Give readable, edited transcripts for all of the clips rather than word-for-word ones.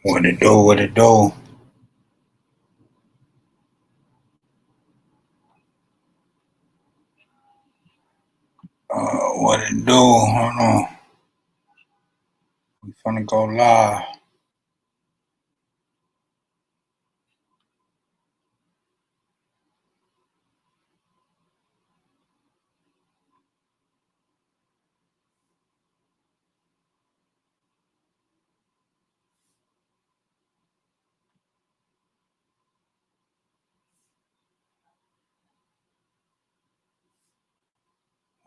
What it do? What it do? What it do? Hold on. We finna go live.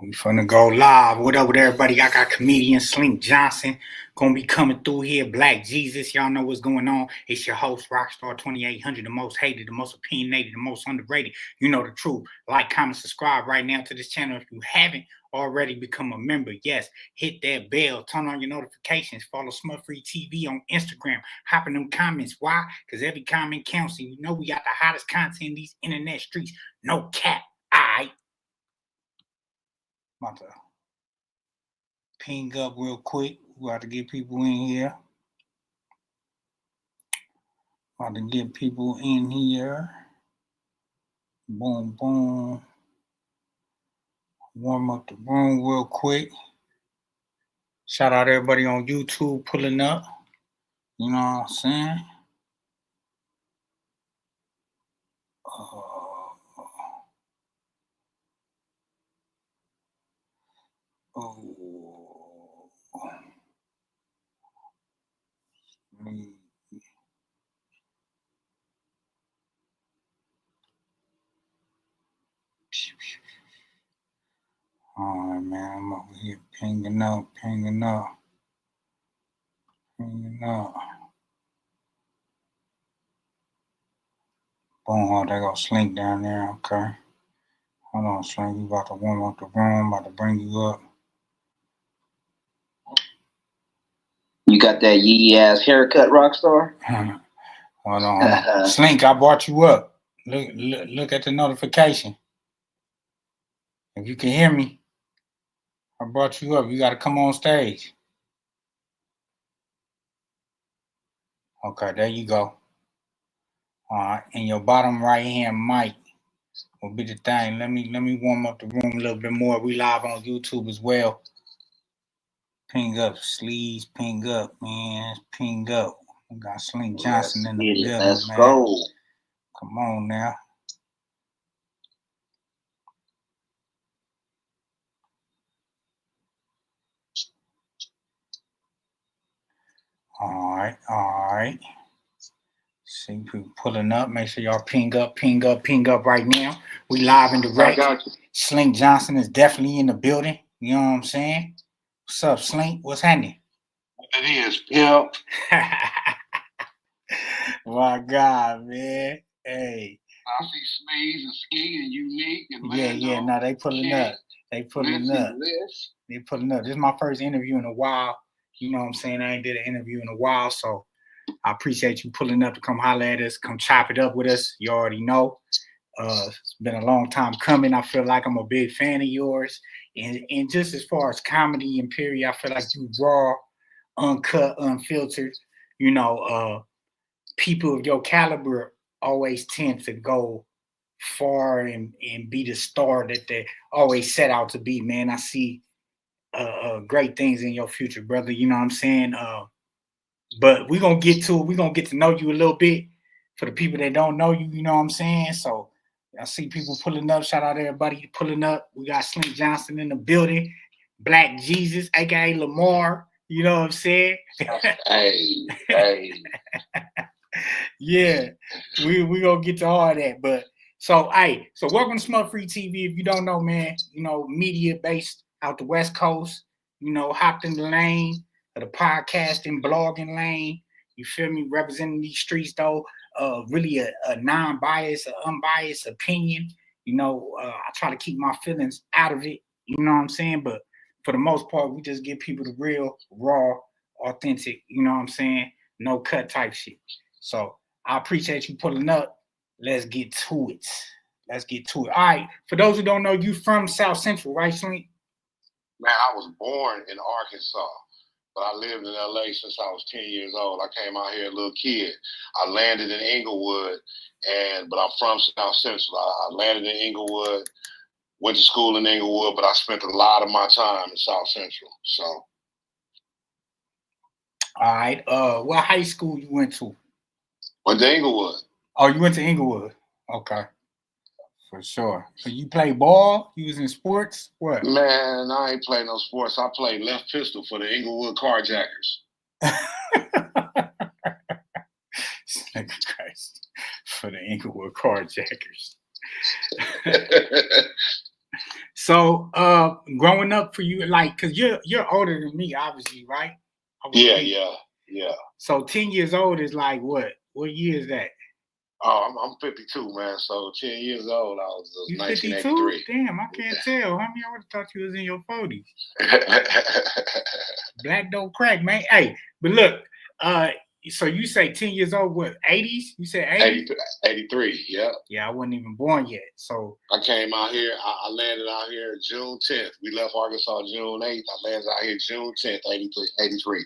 We finna go live. What up with everybody? I got comedian Slink Johnson gonna be coming through here. Black Jesus, y'all know what's going on. It's your host, Rockstar 2800, the most hated, the most opinionated, the most underrated. You know the truth. Like, comment, subscribe right now to this channel if you haven't already become a member. Yes, hit that bell, turn on your notifications, follow Smut Free TV on Instagram. Hop in them comments. Why? Because every comment counts, and you know we got the hottest content in these internet streets. No cap. Alright. About to ping up real quick. We got to get people in here. About to get people in here. Boom, boom. Warm up the room real quick. Shout out everybody on YouTube pulling up. You know what I'm saying? All right, man. I'm over here pinging up. Boom, they got Slink down there. Okay. Hold on, Slink. You about to warm up the room. About to bring you up. You got that yee ass haircut, Rockstar? Hold on. Slink, I brought you up. Look at the notification. If you can hear me, I brought you up. You got to come on stage. Okay, there you go. All right, and your bottom right hand mic will be the thing. Let me warm up the room a little bit more. We live on YouTube as well. Ping up, sleeves. Ping up, man. Ping up. We got Slink Johnson in the building, Let's man. go. Come on now. All right. See people pulling up. Make sure y'all ping up right now. We live and direct. Slink Johnson is definitely in the building. You know what I'm saying? What's up, Slink? What's happening? It is, pimp. My God, man. Hey. I see Smeeze and Ski and Unique and Yeah. No, they pulling up. They pulling up. This is my first interview in a while. You know what I'm saying? I ain't did an interview in a while, so I appreciate you pulling up to come holler at us, come chop it up with us. You already know. It's been a long time coming. I feel like I'm a big fan of yours. And just as far as comedy and period, I feel like you raw, uncut, unfiltered. You know, people of your caliber always tend to go far and be the star that they always set out to be, man. I see great things in your future, brother. You know what I'm saying? But we're going to get to it. We're going to get to know you a little bit for the people that don't know you, you know what I'm saying? So I see people pulling up. Shout out to everybody pulling up. We got Slink Johnson in the building. Black Jesus, a.k.a. Lamar. You know what I'm saying? Hey. Yeah, we going to get to all that. But so welcome to Smut Free TV. If you don't know, man, you know, media based out the West Coast, you know, hopped in the lane of the podcasting, blogging lane. You feel me? Representing these streets, though. Really a non-biased, unbiased opinion. You know, I try to keep my feelings out of it. You know what I'm saying? But for the most part, we just give people the real, raw, authentic, you know what I'm saying? No cut type shit. So I appreciate you pulling up. Let's get to it. All right. For those who don't know, you from South Central, right, Slink? Man, I was born in Arkansas. but I lived in LA since I was 10 years old. I came out here a little kid. I landed in Inglewood, but I'm from South Central. I landed in Inglewood, went to school in Inglewood, but I spent a lot of my time in South Central. So. All right. What high school you went to? Went to Inglewood. Oh, you went to Inglewood. Okay. For sure. So you play ball? You was in sports? What? Man, I ain't played no sports. I played left pistol for the Inglewood Carjackers. Christ. For the Inglewood Carjackers. So, growing up for you, like, cause you're older than me, obviously, right? Yeah. So 10 years old is like what? What year is that? Oh, I'm 52, man. So 10 years old, I was You 1983. 52? Damn, I can't tell. How many? I would have thought you was in your 40s. Black don't crack, man. Hey, but look, so you say 10 years old, what, 80s? You said 80s? 83, yeah. Yeah, I wasn't even born yet. So I came out here, I landed out here June 10th. We left Arkansas June 8th. I landed out here June 10th, 83.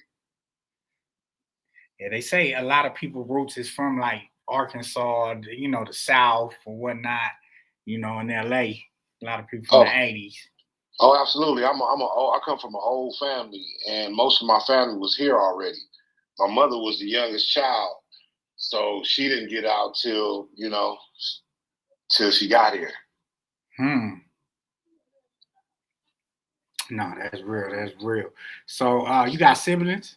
yeah, they say a lot of people roots is from like Arkansas, you know, the South or whatnot, you know, in LA. A lot of people from the 80s. Oh, absolutely. I come from an old family, and most of my family was here already. My mother was the youngest child, so she didn't get out till she got here. No, that's real. That's real. So, you got siblings?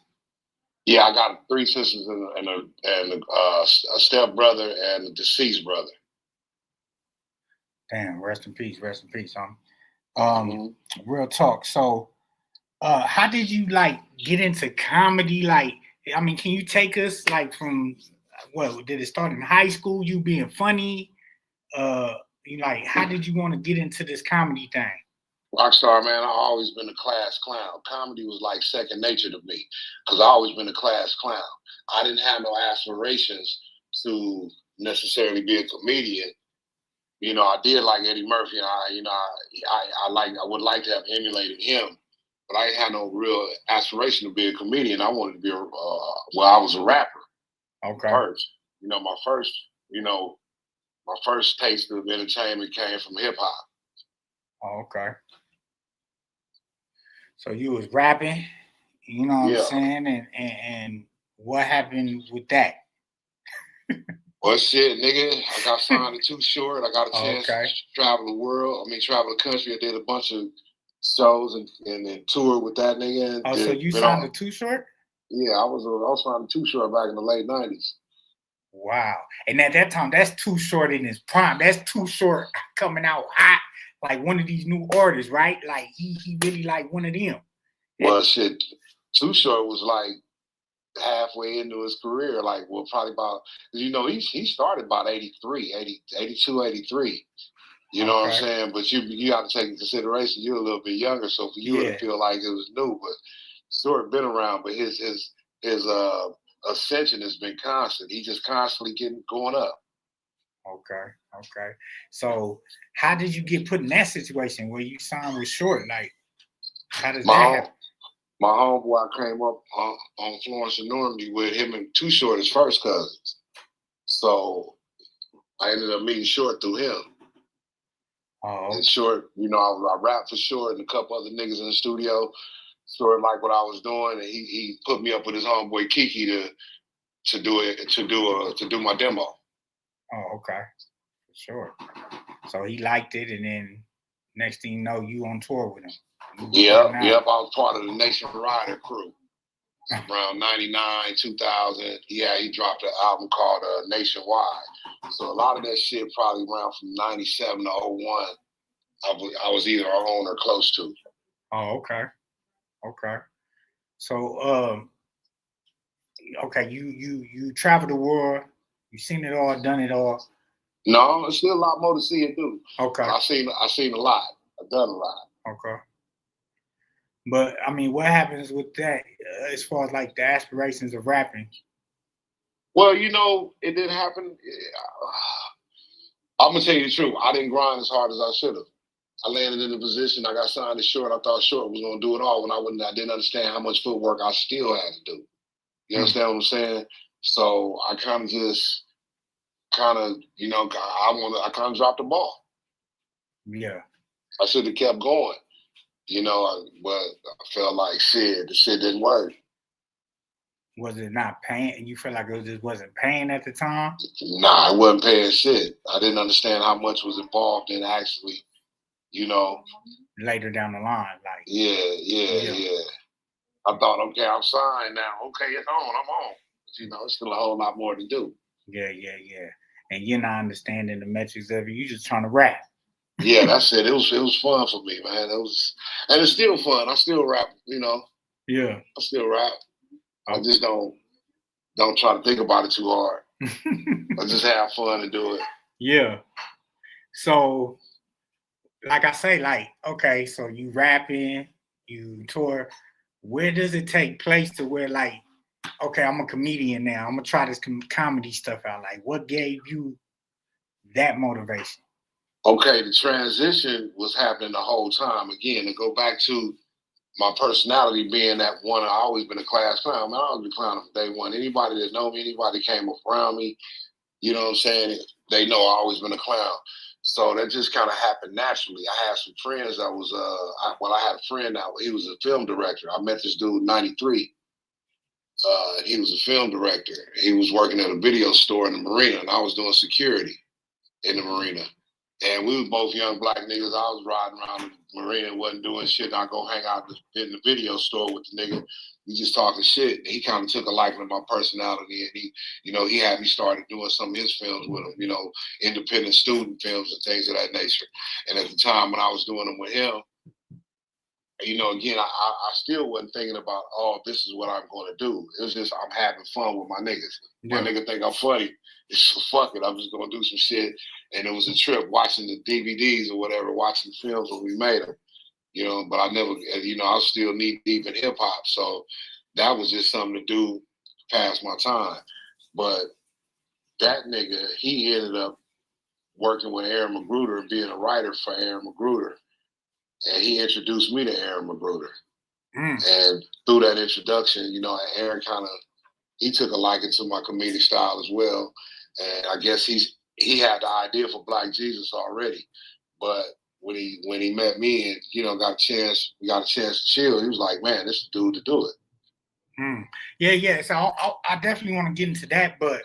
Yeah, I got 3 sisters and a step brother and a deceased brother. Damn, rest in peace, Real talk. So, how did you like get into comedy? Like, I mean, can you take us like from what did it start in high school? You being funny? You like, how did you want to get into this comedy thing? Rockstar, man, I always been a class clown. Comedy was like second nature to me because I always been a class clown. I didn't have no aspirations to necessarily be a comedian. You know, I did like Eddie Murphy, and I would like to have emulated him, but I had no real aspiration to be a comedian. I wanted to be I was a rapper. Okay. First, my first taste of entertainment came from hip hop. Oh, okay. So you was rapping, you know what I'm saying, and what happened with that? Well, shit, nigga, I got signed to Too Short. I got a chance to travel the world. Travel the country. I did a bunch of shows and toured with that nigga. Oh, so you signed to Too Short? Yeah, I was signed to Too Short back in the late 90s. Wow. And at that time, that's Too Short in his prime. That's Too Short coming out hot, like one of these new artists, right? Like he really like one of them. Well, shit, Too Short was like halfway into his career, like, well, probably about, he started about 83, 82, 83. You know what I'm saying? But you got to take into consideration you're a little bit younger, so for you to feel like it was new. But Stewart been around, but his ascension has been constant. He just constantly going up. Okay. So how did you get put in that situation where you signed with Short? Like, how does that happen? My homeboy came up on Florence and Normandy with him and Too Short, his first cousins. So I ended up meeting Short through him. Oh. And Short, I rapped for Short and a couple other niggas in the studio. Short liked what I was doing, and he put me up with his homeboy Kiki to do my demo. Oh, okay. For sure. So he liked it, and then next thing you know, you on tour with him. Yep. I was part of the Nation Rider crew. Around 99, 2000. Yeah, he dropped an album called Nationwide. So a lot of that shit probably around from 97 to 01, I was either on or close to. Oh, okay. So, okay, you traveled the world, you seen it all, done it all. No, there's still a lot more to see and do. Okay. I seen a lot. I've done a lot. Okay. But what happens with that as far as like the aspirations of rapping? Well, it didn't happen. I'm gonna tell you the truth. I didn't grind as hard as I should have. I landed in the position. I got signed to Short. I thought Short was gonna do it all when I didn't understand how much footwork I still had to do. You understand what I'm saying? So I kind of just you know, I kind of dropped the ball. Yeah. I should have kept going. You know, but I felt like the shit didn't work. Was it not paying? You feel like it just wasn't paying at the time? Nah, I wasn't paying shit. I didn't understand how much was involved in actually, you know. Later down the line, like. Yeah. I thought, okay, I'm signed now. Okay, it's on. I'm on. But, you know, it's still a whole lot more to do. Yeah. And you're not understanding the metrics of it. You just trying to rap. Yeah, that's it. It was fun for me, man. And it's still fun. I still rap, you know. Yeah. I still rap. Okay. I just don't try to think about it too hard. I just have fun and do it. Yeah. So, like I say, like, okay, so you rapping, you tour. Where does it take place to where, like, okay, I'm a comedian now. I'm gonna try this comedy stuff out. Like, what gave you that motivation? Okay, the transition was happening the whole time. Again, to go back to my personality being that one, I always been a class clown. Man, I always been clowning from day one. Anybody that know me, anybody that came up around me, you know what I'm saying? They know I always been a clown. So that just kind of happened naturally. I had some friends that was, I had a friend that he was a film director. I met this dude in '93. He was a film director. He was working at a video store in the marina, and I was doing security in the marina. And we were both young black niggas. I was riding around the marina and wasn't doing shit. I go hang out in the video store with the nigga. We just talking shit. He kind of took a liking to my personality, and he had me started doing some of his films with him. You know, independent student films and things of that nature. And at the time when I was doing them with him, you know, again, I still wasn't thinking about, oh, this is what I'm going to do. It was just I'm having fun with my niggas. My nigga think I'm funny. So fuck it, I'm just going to do some shit. And it was a trip watching the DVDs or whatever, watching films when we made them. You know, but I never, you know, I was still knee deep in hip hop. So that was just something to do past my time. But that nigga, he ended up working with Aaron Magruder and being a writer for Aaron Magruder. And he introduced me to Aaron Magruder. And through that introduction, you know, Aaron he took a liking to my comedic style as well. And I guess he had the idea for Black Jesus already. But when he met me and, you know, we got a chance to chill, he was like, man, this is the dude to do it. Yeah. So I definitely want to get into that, but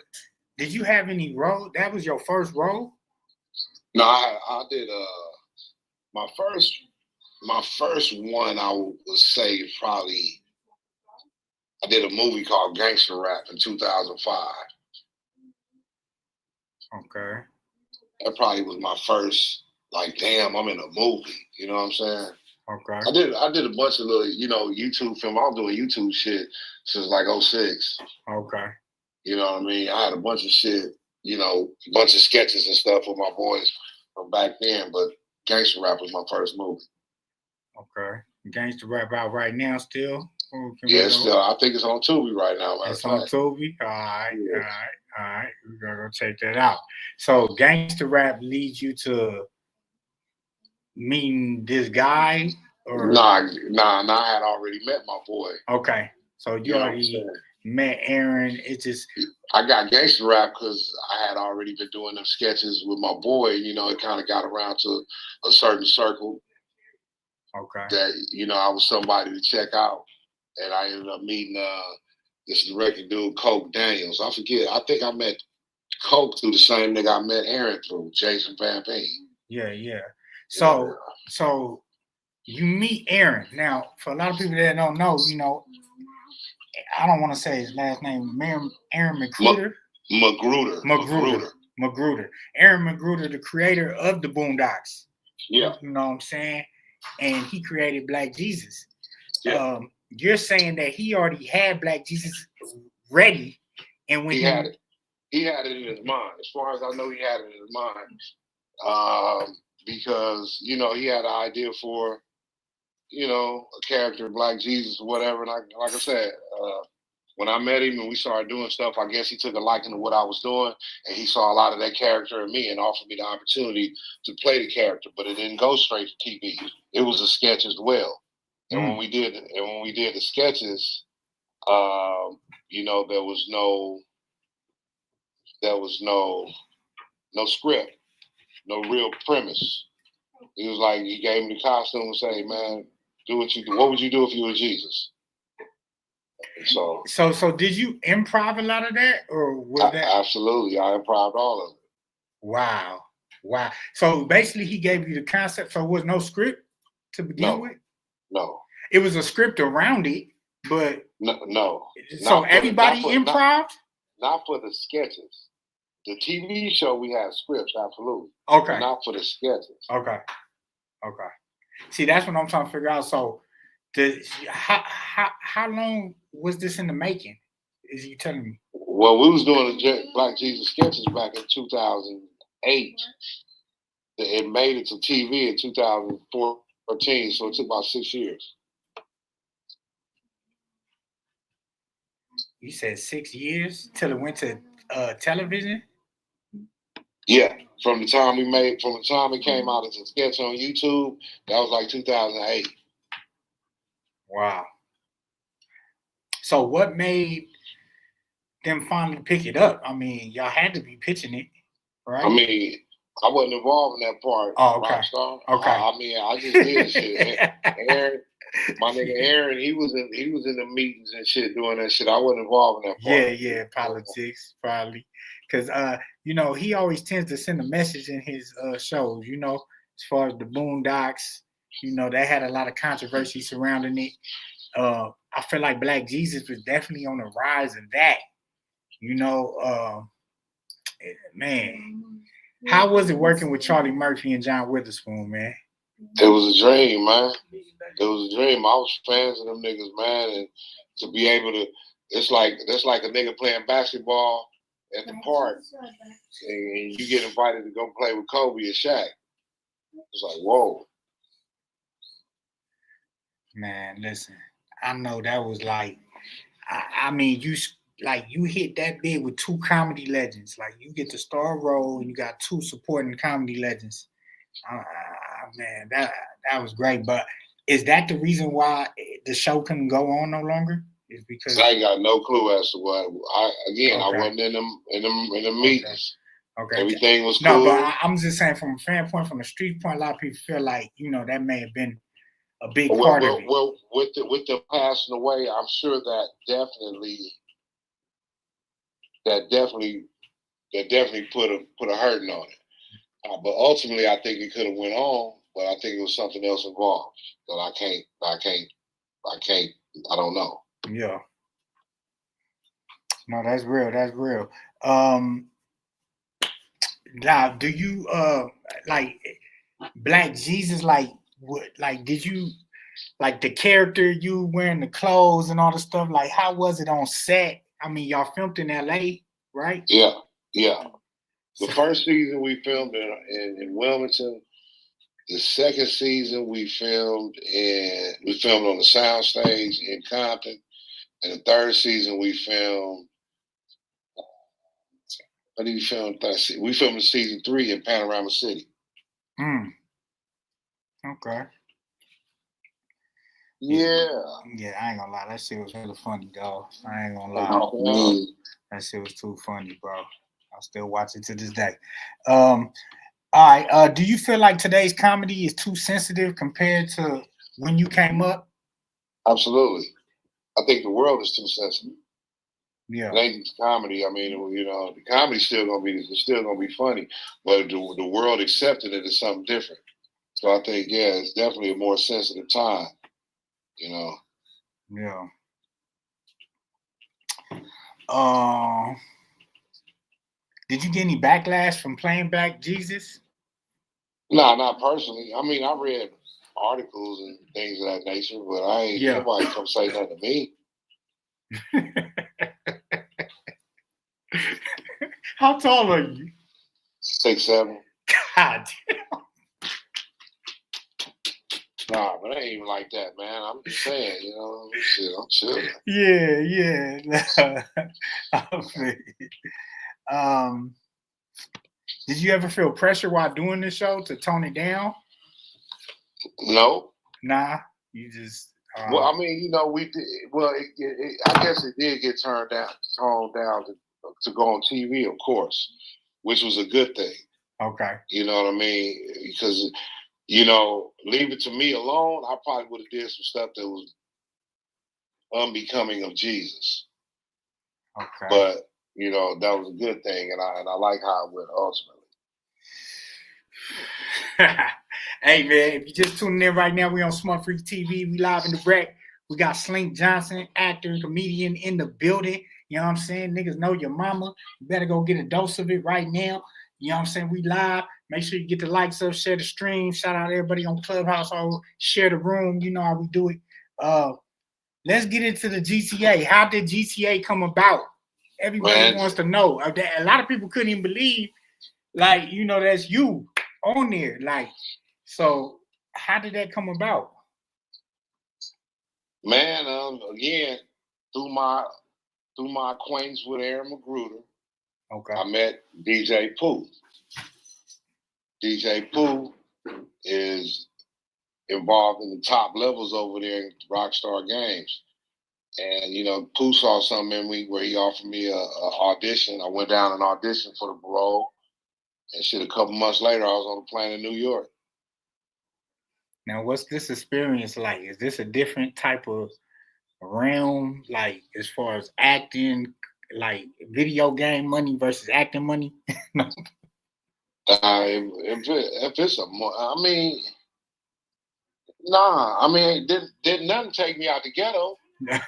did you have any role? That was your first role? No, I did my first one, I would say probably, I did a movie called Gangster Rap in 2005. Okay. That probably was my first, like, damn, I'm in a movie. You know what I'm saying? Okay. I did a bunch of little, you know, YouTube film. I was doing YouTube shit since like 06. Okay. You know what I mean? I had a bunch of shit, you know, a bunch of sketches and stuff with my boys from back then, but Gangster Rap was my first movie. Okay. Gangster Rap out right now still? Yes, I think it's on Tubi right now. It's on Tubi? All right. We're going to go check that out. So Gangster Rap leads you to meeting this guy? Or? Nah, I had already met my boy. Okay. So you already met Aaron. It's just... I got Gangster Rap because I had already been doing them sketches with my boy. You know, it kind of got around to a certain circle. Okay. That, you know, I was somebody to check out. And I ended up meeting this record dude, Coke Daniels. I think I met Coke through the same nigga I met Aaron through, Jason Van Peen. Yeah. So you meet Aaron. Now, for a lot of people that don't know, you know, I don't want to say his last name, Aaron Magruder. Magruder. Aaron Magruder, the creator of the Boondocks. Yeah. You know what I'm saying? And he created Black Jesus. Yeah. You're saying that he already had Black Jesus ready, and when he had it in his mind. As far as I know, he had it in his mind. Because, you know, he had an idea for, you know, a character, Black Jesus or whatever. And like I said, when I met him and we started doing stuff, I guess he took a liking to what I was doing, and he saw a lot of that character in me and offered me the opportunity to play the character. But it didn't go straight to TV. It was a sketch as well. And when we did the sketches, you know, there was no script, no real premise. He was like, he gave me the costume and say, man, do what you do. What would you do if you were Jesus? So did you improv a lot of that, or was that? Absolutely, I improv all of it. Wow. So basically, he gave you the concept. So there was no script to begin with. No. It was a script around it, but no. So everybody improv? Not for the sketches. The TV show we had scripts, absolutely. Okay. But not for the sketches. Okay. See, that's what I'm trying to figure out. So, how long was this in the making? Is you telling me? Well, we was doing the Black Jesus sketches back in 2008. It made it to TV in 2014, so it took about 6 years. You said 6 years till it went to television? Yeah, from the time it came out as a sketch on YouTube, that was like 2008. Wow. So what made them finally pick it up? I mean, y'all had to be pitching it, right? I mean, I wasn't involved in that part. Oh, okay. Rockstar. Okay. I mean, I just did shit. Aaron, my nigga Aaron, he was in the meetings and shit doing that shit. I wasn't involved in that part. Yeah, politics probably, because you know, he always tends to send a message in his shows. You know, as far as the Boondocks, you know, they had a lot of controversy surrounding it. I feel like Black Jesus was definitely on the rise of that. You know, man, how was it working with Charlie Murphy and John Witherspoon, man? It was a dream, man. It was a dream. I was fans of them niggas, man, and to be able to, that's like a nigga playing basketball at the park, and you get invited to go play with Kobe and Shaq. It's like, whoa. Man, listen, I know that was like, I mean, you hit that big with two comedy legends. Like, you get the star role, and you got two supporting comedy legends. Man, that was great. But is that the reason why the show couldn't go on no longer? Is because I ain't got no clue as to what. I wasn't in the meetings. Okay. Everything was cool. No, but I'm just saying, from a fan point, from a street point, a lot of people feel like, you know, that may have been a big part of it. Well, with them passing away, I'm sure that definitely put a hurting on it. But ultimately, I think it could have went on, but I think it was something else involved that I don't know. Yeah. No, that's real. That's real. Now, do you like Black Jesus? Like, what? Like, did you like the character? You wearing the clothes and all the stuff? Like, how was it on set? I mean, y'all filmed in LA, right? Yeah. The first season we filmed in Wilmington. The second season we filmed on the soundstage in Compton, and the third season we filmed. What did we film? We filmed season 3 in Panorama City. Okay. Yeah. Yeah, I ain't gonna lie. That shit was really funny, dog. I ain't gonna lie. That shit was too funny, bro. I still watch it to this day. All right. Do you feel like today's comedy is too sensitive compared to when you came up? Absolutely. I think the world is too sensitive. Yeah. It ain't comedy. I mean, you know, the comedy's still gonna be funny, but the world accepted it as something different. So I think, yeah, it's definitely a more sensitive time. You know. Yeah. Did you get any backlash from playing Black Jesus? No, not personally. I mean, I read articles and things of that nature, but I ain't nobody come say nothing to me. How tall are you? 6'7". God damn. Nah, but it ain't even like that, man. I'm just saying, you know, shit, I'm chilling. Yeah. I feel you. Did you ever feel pressure while doing the show to tone it down? No. Nah, you just. Well, I mean, you know, we did. Well, I guess it did get toned down to go on TV, of course, which was a good thing. Okay. You know what I mean? Because, you know, leave it to me alone, I probably would have did some stuff that was unbecoming of Jesus. Okay. But, you know, that was a good thing, and I like how it went ultimately. Hey man, if you just tuning in right now, we on Smart Freak TV. We live in the wreck. We got Slink Johnson, actor and comedian, in the building. You know what I'm saying? Niggas know your mama. You better go get a dose of it right now. You know what I'm saying? We live. Make sure you get the likes up, share the stream. Shout out everybody on Clubhouse. All share the room. You know how we do it. Let's get into the GTA. How did GTA come about? Everybody wants to know. A lot of people couldn't even believe, like, you know, that's you on there. Like, so how did that come about? Man, again, through my acquaintance with Aaron Magruder, okay, I met DJ Pooh. DJ Pooh is involved in the top levels over there in Rockstar Games. And, you know, Pooh saw something in me where he offered me a audition. I went down and auditioned for the role. And shit, a couple months later, I was on a plane in New York. Now, what's this experience like? Is this a different type of realm, like as far as acting, like video game money versus acting money? If it's I mean, nah. I mean, didn't nothing take me out the ghetto. I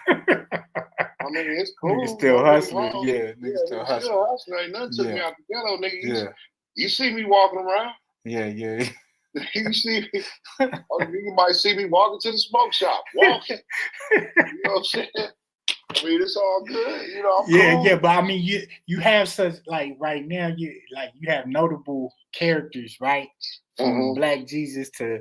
mean, it's cool. Niggas still hustling. Yeah, niggas still hustling. Ain't nothing took me out the ghetto, nigga. You see me walking around. Yeah. You see me. You might see me walking to the smoke shop. Walking. You know what I'm saying? I mean, it's all good. You know, I'm cool. Yeah. But I mean, you have such, like, right now, you have notable characters, right? From Black Jesus to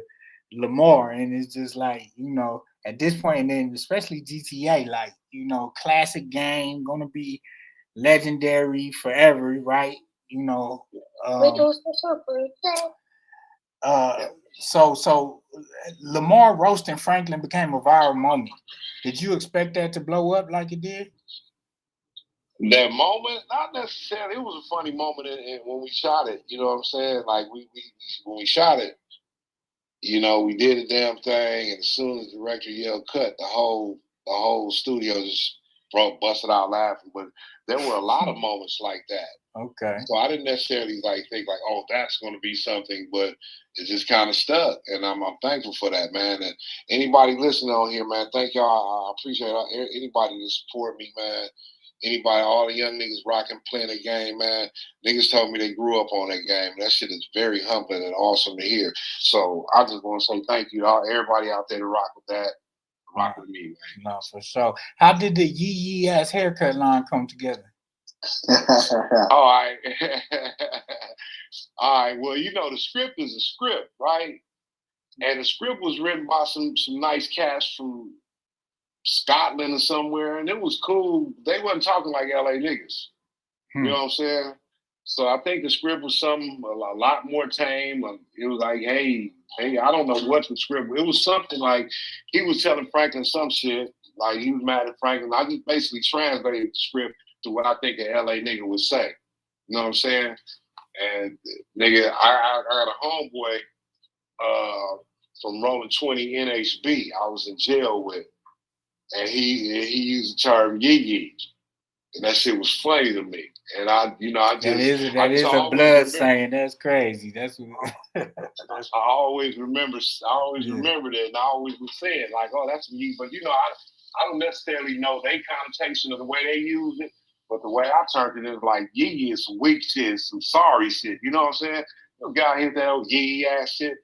Lamar, and it's just like, you know, at this point, and then especially GTA, like, you know, classic game, gonna be legendary forever, right? You know. So Lamar roasting Franklin became a viral moment. Did you expect that to blow up like it did? That moment, not necessarily. It was a funny moment when we shot it. You know what I'm saying? Like we when we shot it, you know, we did a damn thing, and as soon as the director yelled "cut," the whole studio just busted out laughing. But there were a lot of moments like that. Okay. So I didn't necessarily think like, oh, that's going to be something, but it just kind of stuck, and I'm thankful for that, man. And anybody listening on here, man, thank y'all. I appreciate anybody that support me, man. Anybody, all the young niggas rocking, playing the game, man. Niggas told me they grew up on that game. That shit is very humbling and awesome to hear. So I just want to say thank you to everybody out there to rock with that. Rock with me, man. No, for sure. How did the yee ass haircut line come together? All right. All right. Well, you know, the script is a script, right? And the script was written by some nice cats from Scotland or somewhere, and it was cool. They wasn't talking like LA niggas. You know what I'm saying? So I think the script was something a lot more tame. It was like, hey, I don't know what the script. It was something like he was telling Franklin some shit. Like he was mad at Franklin. I just basically translated the script to what I think an LA nigga would say. You know what I'm saying? And nigga, I got a homeboy from Rolling 20 NHB. I was in jail with, and he used the term yee, and that shit was funny to me. And I just that is a blood saying. That's crazy. That's I always remember that, and I always would say it like, oh, that's me. But you know, I don't necessarily know their connotation of the way they use it. But the way I turned it is like yee is some weak shit, some sorry shit. You know what I'm saying? The guy hit that old yee ass shit,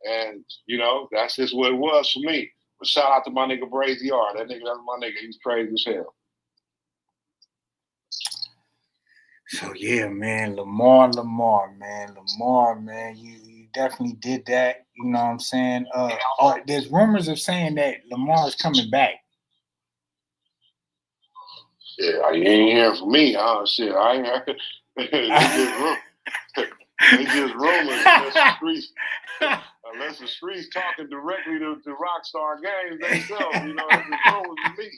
and you know that's just what it was for me. But shout out to my nigga Brazy R. That nigga, that's my nigga. He's crazy as hell. So yeah, man, Lamar, man, you definitely did that. You know what I'm saying? There's rumors of saying that Lamar is coming back. Yeah, you ain't hearing from me, huh? Shit, I ain't heard. They just rumors unless the streets talking directly to Rockstar Games themselves, you know, it's just rumors to me.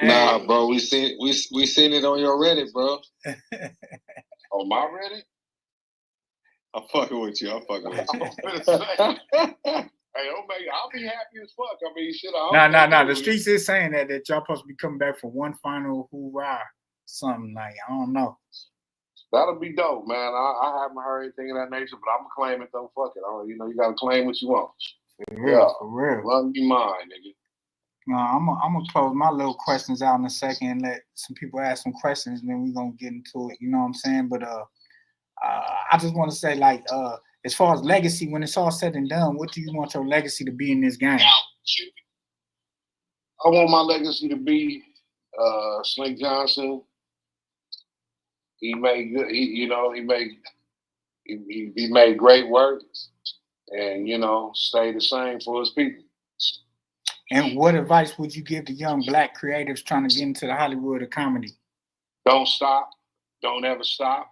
Nah, bro, we seen it on your Reddit, bro. On my Reddit? I'm fucking with you. Hey, Omega, I'll be happy as fuck. I mean, shit, No. The streets is saying that y'all supposed to be coming back for one final hoorah, something like, I don't know. That'll be dope, man. I haven't heard anything of that nature, but I'm gonna claim it though. Fuck it. You know, you gotta claim what you want. For real. Run me mine, nigga. No, I'm gonna close my little questions out in a second and let some people ask some questions, and then we're gonna get into it. You know what I'm saying? But I just want to say, like, as far as legacy, when it's all said and done, what do you want your legacy to be in this game? I want my legacy to be Slink Johnson. He made good. He made great work, and stay the same for his people. And what advice would you give to young black creatives trying to get into the Hollywood of comedy? Don't stop. Don't ever stop.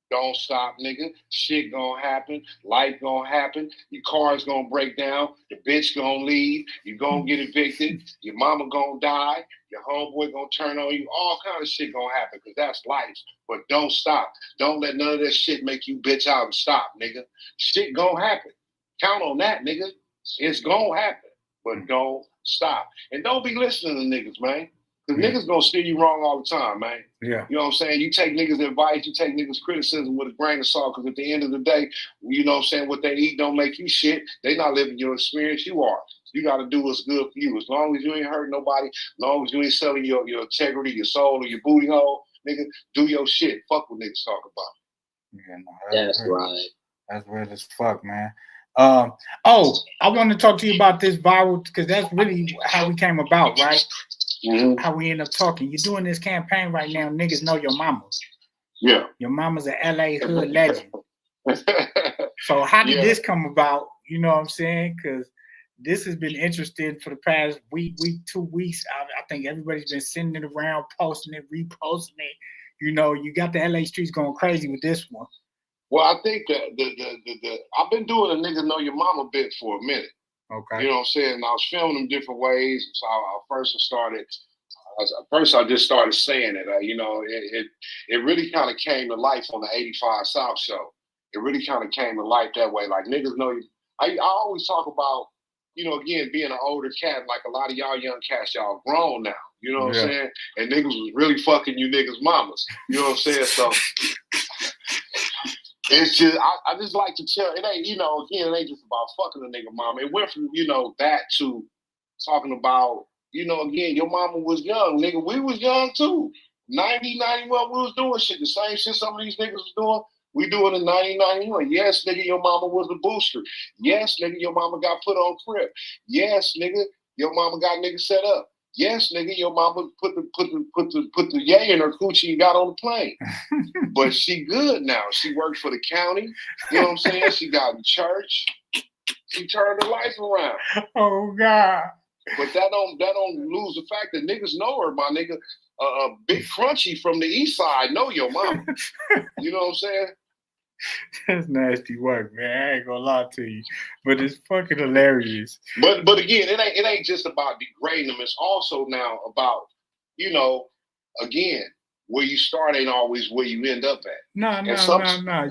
Don't stop, nigga. Shit gonna happen. Life gonna happen. Your car's gonna break down. The bitch gonna leave. You gonna get evicted. Your mama gonna die. Your homeboy gonna turn on you. All kind of shit gonna happen because that's life. But don't stop. Don't let none of that shit make you bitch out and stop, nigga. Shit gonna happen. Count on that, nigga. It's gonna happen. But don't stop. And don't be listening to niggas, man. Because niggas gonna steer you wrong all the time, man. Yeah. You know what I'm saying? You take niggas' advice, you take niggas' criticism with a grain of salt, because at the end of the day, you know what I'm saying, what they eat don't make you shit. They not living your experience, you are. You gotta do what's good for you. As long as you ain't hurting nobody, as long as you ain't selling your integrity, your soul, or your booty hole, nigga, do your shit. Fuck what niggas talk about. Yeah, no, that's right. That's real as fuck, man. I want to talk to you about this viral, because that's really how we came about, right? Mm-hmm. How we end up talking. You're doing this campaign right now. Niggas know your mama. Yeah. Your mama's an LA hood legend. So how did this come about? You know what I'm saying? Because this has been interesting for the past week, 2 weeks. I think everybody's been sending it around, posting it, reposting it. You know, you got the LA streets going crazy with this one. Well, I think that the I've been doing a nigga know your mama bit for a minute. Okay. You know what I'm saying? I was filming them different ways. So I just started saying it. It really kind of came to life on the 85 South show. It really kind of came to life that way. Like, niggas know you. I always talk about, again, being an older cat, like a lot of y'all young cats, y'all grown now. You know what I'm saying? And niggas was really fucking you niggas' mamas. You know what I'm saying? So it's just, I just like to tell, it ain't, again, it ain't just about fucking a nigga mama. It went from, that to talking about, again, your mama was young, nigga. We was young too. 90, 91, we was doing shit. The same shit some of these niggas was doing, we doing in 90, 91. Yes, nigga, your mama was the booster. Yes, nigga, your mama got put on crib. Yes, nigga, your mama got niggas set up. Yes, nigga, your mama put the yay in her coochie and got on the plane. But she good now. She worked for the county. You know what I'm saying? She got in church. She turned her life around. Oh God. But that don't lose the fact that niggas know her, my nigga. Big Crunchy from the east side know your mama. You know what I'm saying? That's nasty work, man. I ain't gonna lie to you, but it's fucking hilarious. But again, it ain't just about degrading them. It's also now about, again, where you start ain't always where you end up at. No.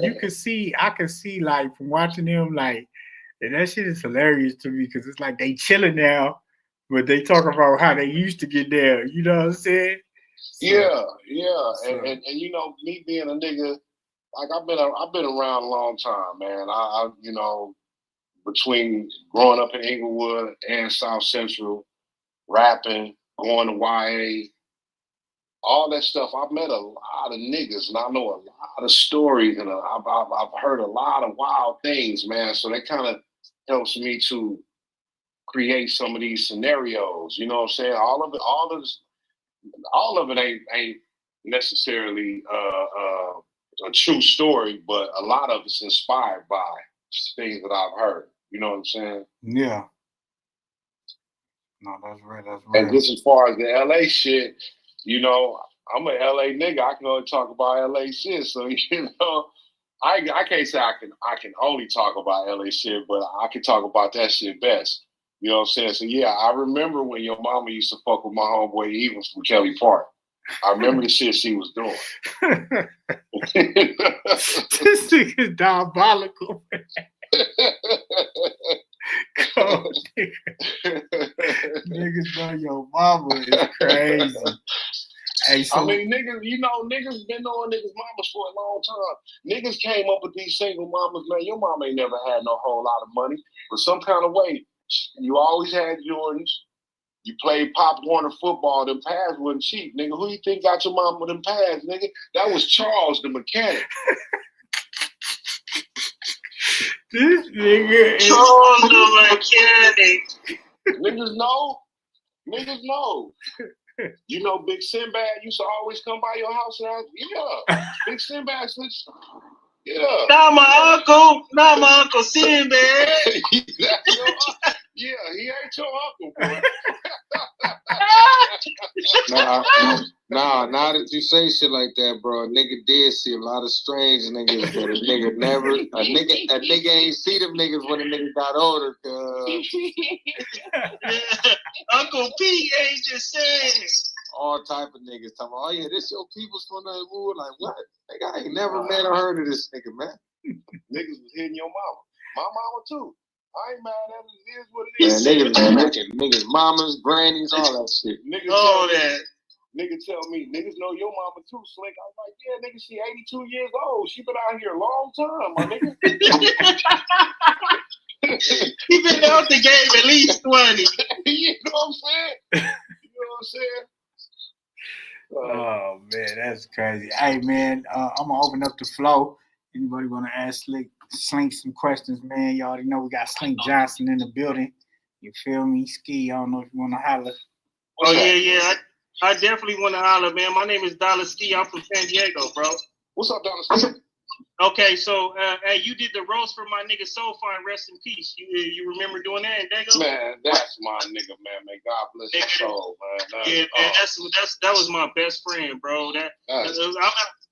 You can see, I can see, like, from watching them, like, and that shit is hilarious to me, because it's like they chilling now, but they talk about how they used to get there. You know what I'm saying? So, yeah. So. And me being a nigga. Like, I've been around a long time, man. I between growing up in Inglewood and South Central, rapping, going to YA, all that stuff. I've met a lot of niggas, and I know a lot of stories, and I've heard a lot of wild things, man. So that kind of helps me to create some of these scenarios. You know what I'm saying? All of it ain't necessarily a true story, but a lot of it's inspired by things that I've heard. You know what I'm saying? Yeah. No, that's real. That's real. And just as far as the LA shit, you know, I'm an LA nigga. I can only talk about LA shit. So, you know, I can't say I can only talk about LA shit, but I can talk about that shit best. You know what I'm saying? So yeah, I remember when your mama used to fuck with my homeboy Evans from Kelly Park. I remember the shit she was doing. This nigga's diabolical, man. God, niggas know your mama is crazy. Hey, so, I mean, niggas, you know, niggas been knowing niggas' mamas for a long time. Niggas came up with these single mamas, man. Your mama ain't never had no whole lot of money, but some kind of way, you always had Jordans. You played Pop Warner football. Them pads wasn't cheap, nigga. Who you think got your mama with them pads, nigga? That was Charles, the mechanic. this nigga is Charles the mechanic. Niggas know. Niggas know. You know, Big Sinbad used to always come by your house and ask, yeah. Big Sinbad, yeah. Not my uncle Sinbad. Yeah, he ain't your uncle, boy. Nah, now that you say shit like that, bro, a nigga did see a lot of strange niggas, but a nigga ain't see them niggas when a nigga got older, cuz. Uncle P ain't just saying. All type of niggas talking about, oh yeah, this your people's from the wood. Like, what? Nigga, I ain't never met or heard of this nigga, man. Niggas was hitting your mama. My mama, too. I ain't mad at it. It is what it is. Man, niggas, mamas, grannies, all that shit. Niggas tell me, niggas know your mama too, Slink. I was like, yeah, nigga, she 82 years old. She been out here a long time, my nigga. He been out the game at least 20. You know what I'm saying? You know what I'm saying? oh man, that's crazy. Hey man, I'm gonna open up the flow. Anybody wanna ask Slink some questions, man? You already know we got Slink Johnson in the building. You feel me? Ski, I don't know if you wanna holler. Yeah. I definitely want to holler, man. My name is Dollar Ski. I'm from San Diego, bro. What's up, Dollar Ski? Okay, so hey, you did the roast for my nigga Soulfire, rest in peace. You remember doing that in Dago? Man, that's my nigga, man. May God bless his soul, man. Man, that was my best friend, bro.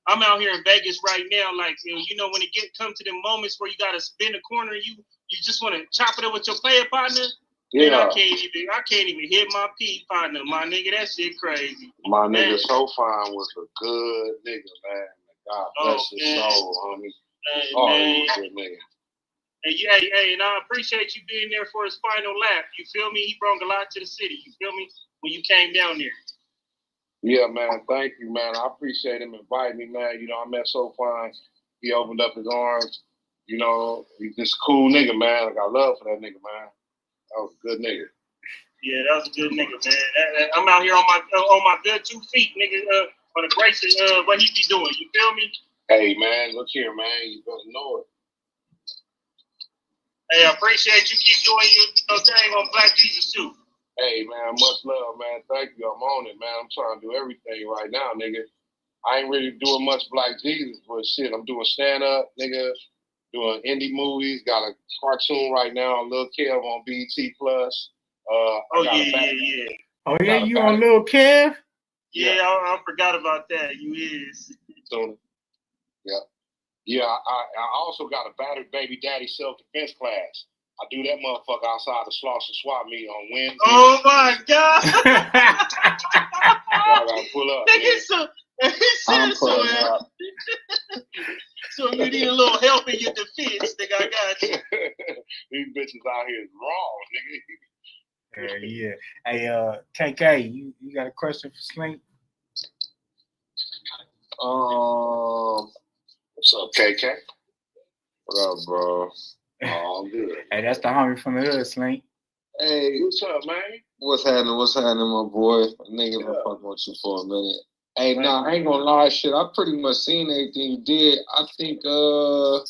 I'm out here in Vegas right now. Like, you know, when it come to the moments where you gotta spin a corner, you just want to chop it up with your player partner. Yeah. Man, I can't even hit my P partner, my nigga. That shit crazy. My nigga Soulfire was a good nigga, man. God bless his soul, homie. He was a good nigga. Hey, and I appreciate you being there for his final lap. You feel me? He brought a lot to the city. You feel me? When you came down there. Yeah, man. Thank you, man. I appreciate him inviting me, man. You know, I met Soulfire. He opened up his arms. You know, he's just a cool nigga, man. I got love for that nigga, man. That was a good nigga. Yeah, that was a good nigga, man. I'm out here on my good 2 feet, nigga. For the grace of what he be doing. You feel me? Hey, man, look here, man. You better know it. Hey, I appreciate you keep doing your thing on Black Jesus too. Hey, man, much love, man. Thank you. I'm on it, man. I'm trying to do everything right now, nigga. I ain't really doing much Black Jesus, but shit, I'm doing stand-up, nigga. Doing indie movies. Got a cartoon right now on Lil Kev on BET Plus. Yeah. Oh yeah, you on Lil Kev? Yeah, I forgot about that. You is. So, yeah. I also got a battered baby daddy self-defense class. I do that motherfucker outside the Slauson Swap meet on Wednesday. Oh my God! I gotta pull up. So you need a little help in your defense, nigga. I got you. These bitches out here is raw, nigga. Yeah. Hey, KK, you got a question for Slink? What's up, KK? What up, bro? Oh, good. Hey, that's the homie from the hood, Slink. Hey, what's up, man? What's happening, my boy? Nigga, been fucking with you for a minute. Hey, I ain't gonna lie, shit. I pretty much seen everything you did. I think you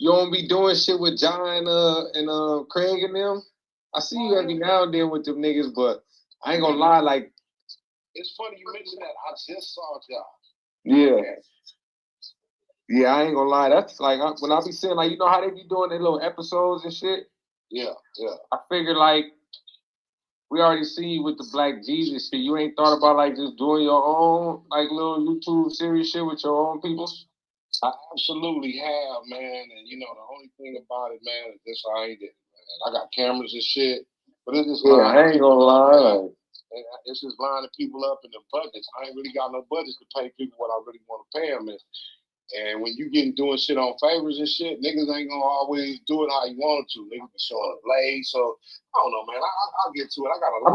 don't be doing shit with John and Craig and them. I see you every now and then with them niggas, but I ain't gonna lie, like. It's funny you mentioned that. I just saw y'all. Yeah. Yeah, I ain't gonna lie. That's like when I be seeing like, you know how they be doing their little episodes and shit. Yeah. I figure like we already see you with the Black Jesus shit. You ain't thought about like just doing your own like little YouTube series shit with your own people? I absolutely have, man. And you know, the only thing about it, man, is this I ain't it, man. I got cameras and shit, but it's just I ain't gonna lie. It's just lining people up in the budgets. I ain't really got no budgets to pay people what I really want to pay them. And when you getting doing shit on favors and shit, niggas ain't gonna always do it how you want to. Niggas be showing a blade. So I don't know, man. I'll get to it. I got a lot.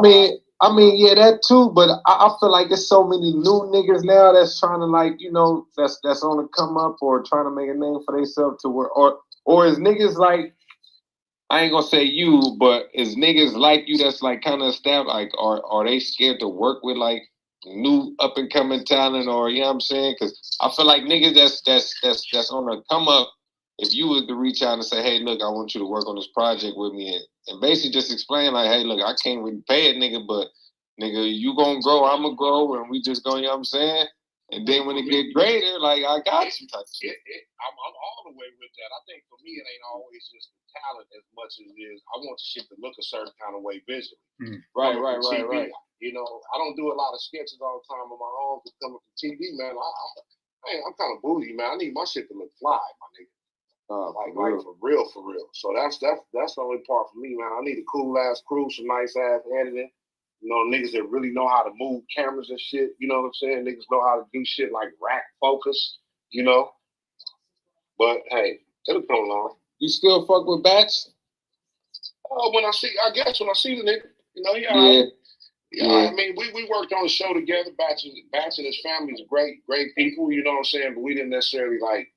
I mean, yeah, that too. But I feel like there's so many new niggas now that's trying to like, you know, that's on the come up or trying to make a name for themselves to work or is niggas like, I ain't gonna say you, but is niggas like you that's like kind of established, like are they scared to work with like new up and coming talent, or you know what I'm saying? Because I feel like niggas that's on the come up. If you was to reach out and say, hey, look, I want you to work on this project with me, and basically just explain like, hey, look, I can't really pay it, nigga, but nigga, you gonna grow, I'm gonna grow, and we just gonna, you know what I'm saying? And then when it get greater, like I got you type shit. I'm all the way with that. I think for me, it ain't always just the talent as much as it is. I want the shit to look a certain kind of way visually. Right. You know, I don't do a lot of sketches all the time on my own. Just coming from TV, man. I'm kind of bougie, man. I need my shit to look fly, my nigga. Like for real. So that's the only part for me, man. I need a cool ass crew, some nice ass editing. You know, niggas that really know how to move cameras and shit. You know what I'm saying? Niggas know how to do shit like rack focus. You know. But hey, it'll come along. You still fuck with Bats? When I see the nigga, you know, yeah. I mean, we worked on the show together. Bats and his family is great people. You know what I'm saying? But we didn't necessarily like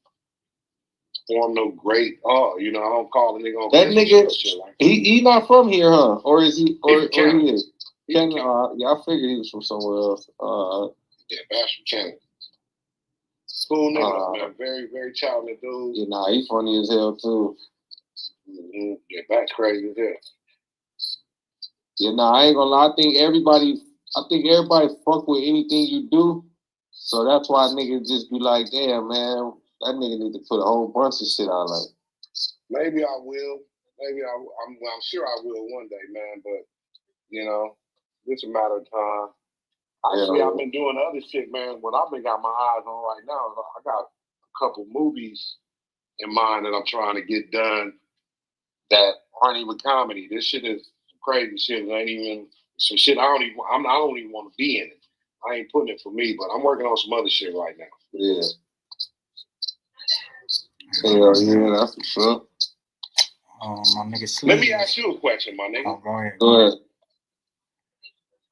form no great. You know, I don't call the nigga on that nigga. Like he not from here, huh? Or is he? Or he is? Canada. Yeah, I figured he was from somewhere else. Yeah, Bats from Canada. Cool nigga, man. Very, very talented dude. Yeah, nah, he funny as hell too. Mm-hmm. Yeah, Bats crazy as hell. Yeah, nah, I ain't gonna lie. I think everybody fuck with anything you do. So that's why niggas just be like, damn, man, that nigga need to put a whole bunch of shit out. Like, maybe I will. I'm sure I will one day, man. But you know, it's a matter of time. Actually, I've been doing other shit, man. What I've been got my eyes on right now, I got a couple movies in mind that I'm trying to get done that aren't even comedy. This shit is crazy shit. It ain't even some shit I don't even want to be in it. I ain't putting it for me, but I'm working on some other shit right now. Yeah. Hell yeah, that's what's up. My nigga Slink. Let me ask you a question, my nigga. Oh, go ahead. Go ahead.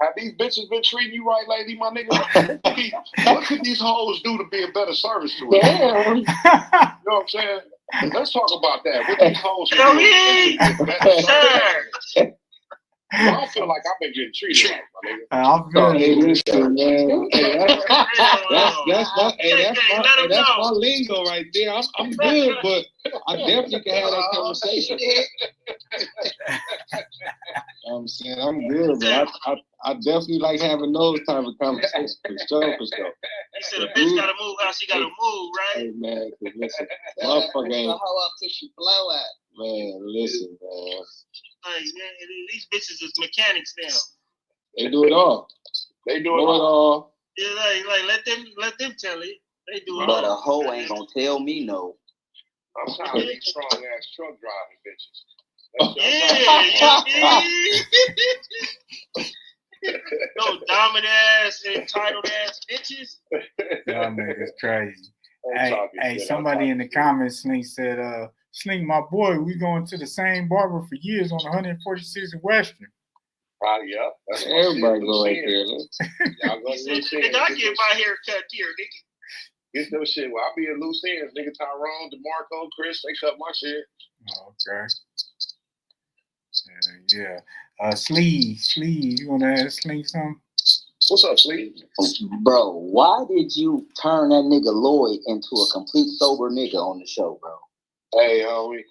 Have these bitches been treating you right lately, my nigga? What could these hoes do to be a better service to us? Damn. You know what I'm saying? Let's talk about that. What these hoes can do to better service? I don't feel like I've been getting treated right, my nigga. I'm feeling listen, man. That's my lingo right there. I'm good, but I definitely can have that conversation. I'm saying I'm good, but I definitely like having those type of conversations for sure. He said a bitch gotta move how she gotta move, right? Hey man, listen, motherfucker ain't hoe up till she blow up. Man, listen, man. Like, these bitches is mechanics now. They do it all. They do it all. Yeah, like let them tell it. They do it all. But a hoe ain't gonna tell me no. I'm tired of these strong ass truck driving bitches. No dominant ass, entitled ass bitches. Y'all niggas crazy. Hey, somebody in the comments, Slink said, Slink, my boy, we going to the same barber for years on 146 and Western. Yeah. That's everybody go right there. Y'all go see nigga, I get my hair cut here, nigga. Get no shit. Well, I'll be at loose ends. Nigga Tyrone, DeMarco, Chris, they cut my shit. Oh, okay. Yeah. Sleeve, you want to ask Slink something? What's up, Sleeve? Bro, why did you turn that nigga Lloyd into a complete sober nigga on the show, bro? Hey, homie.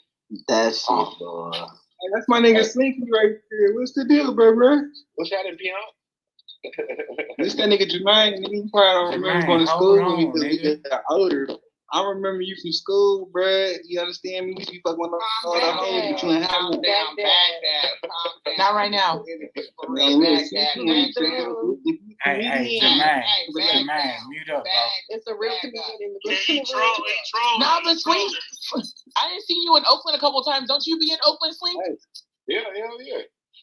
That shit, bro. Hey, that's my nigga Slinky right there. What's the deal, bro? What's that in Pion? This that nigga Jermaine, nigga, you probably don't remember going to school with me because we got older. I remember you from school, bruh. You understand me? You fucking with all the hoes, but you ain't having them. Not right now. Hey, Jermaine, mute up, bro. It's a real comedian. He troll. Nah, but Slink, I didn't see you in Oakland a couple times. Don't you be in Oakland, Slink? Yeah.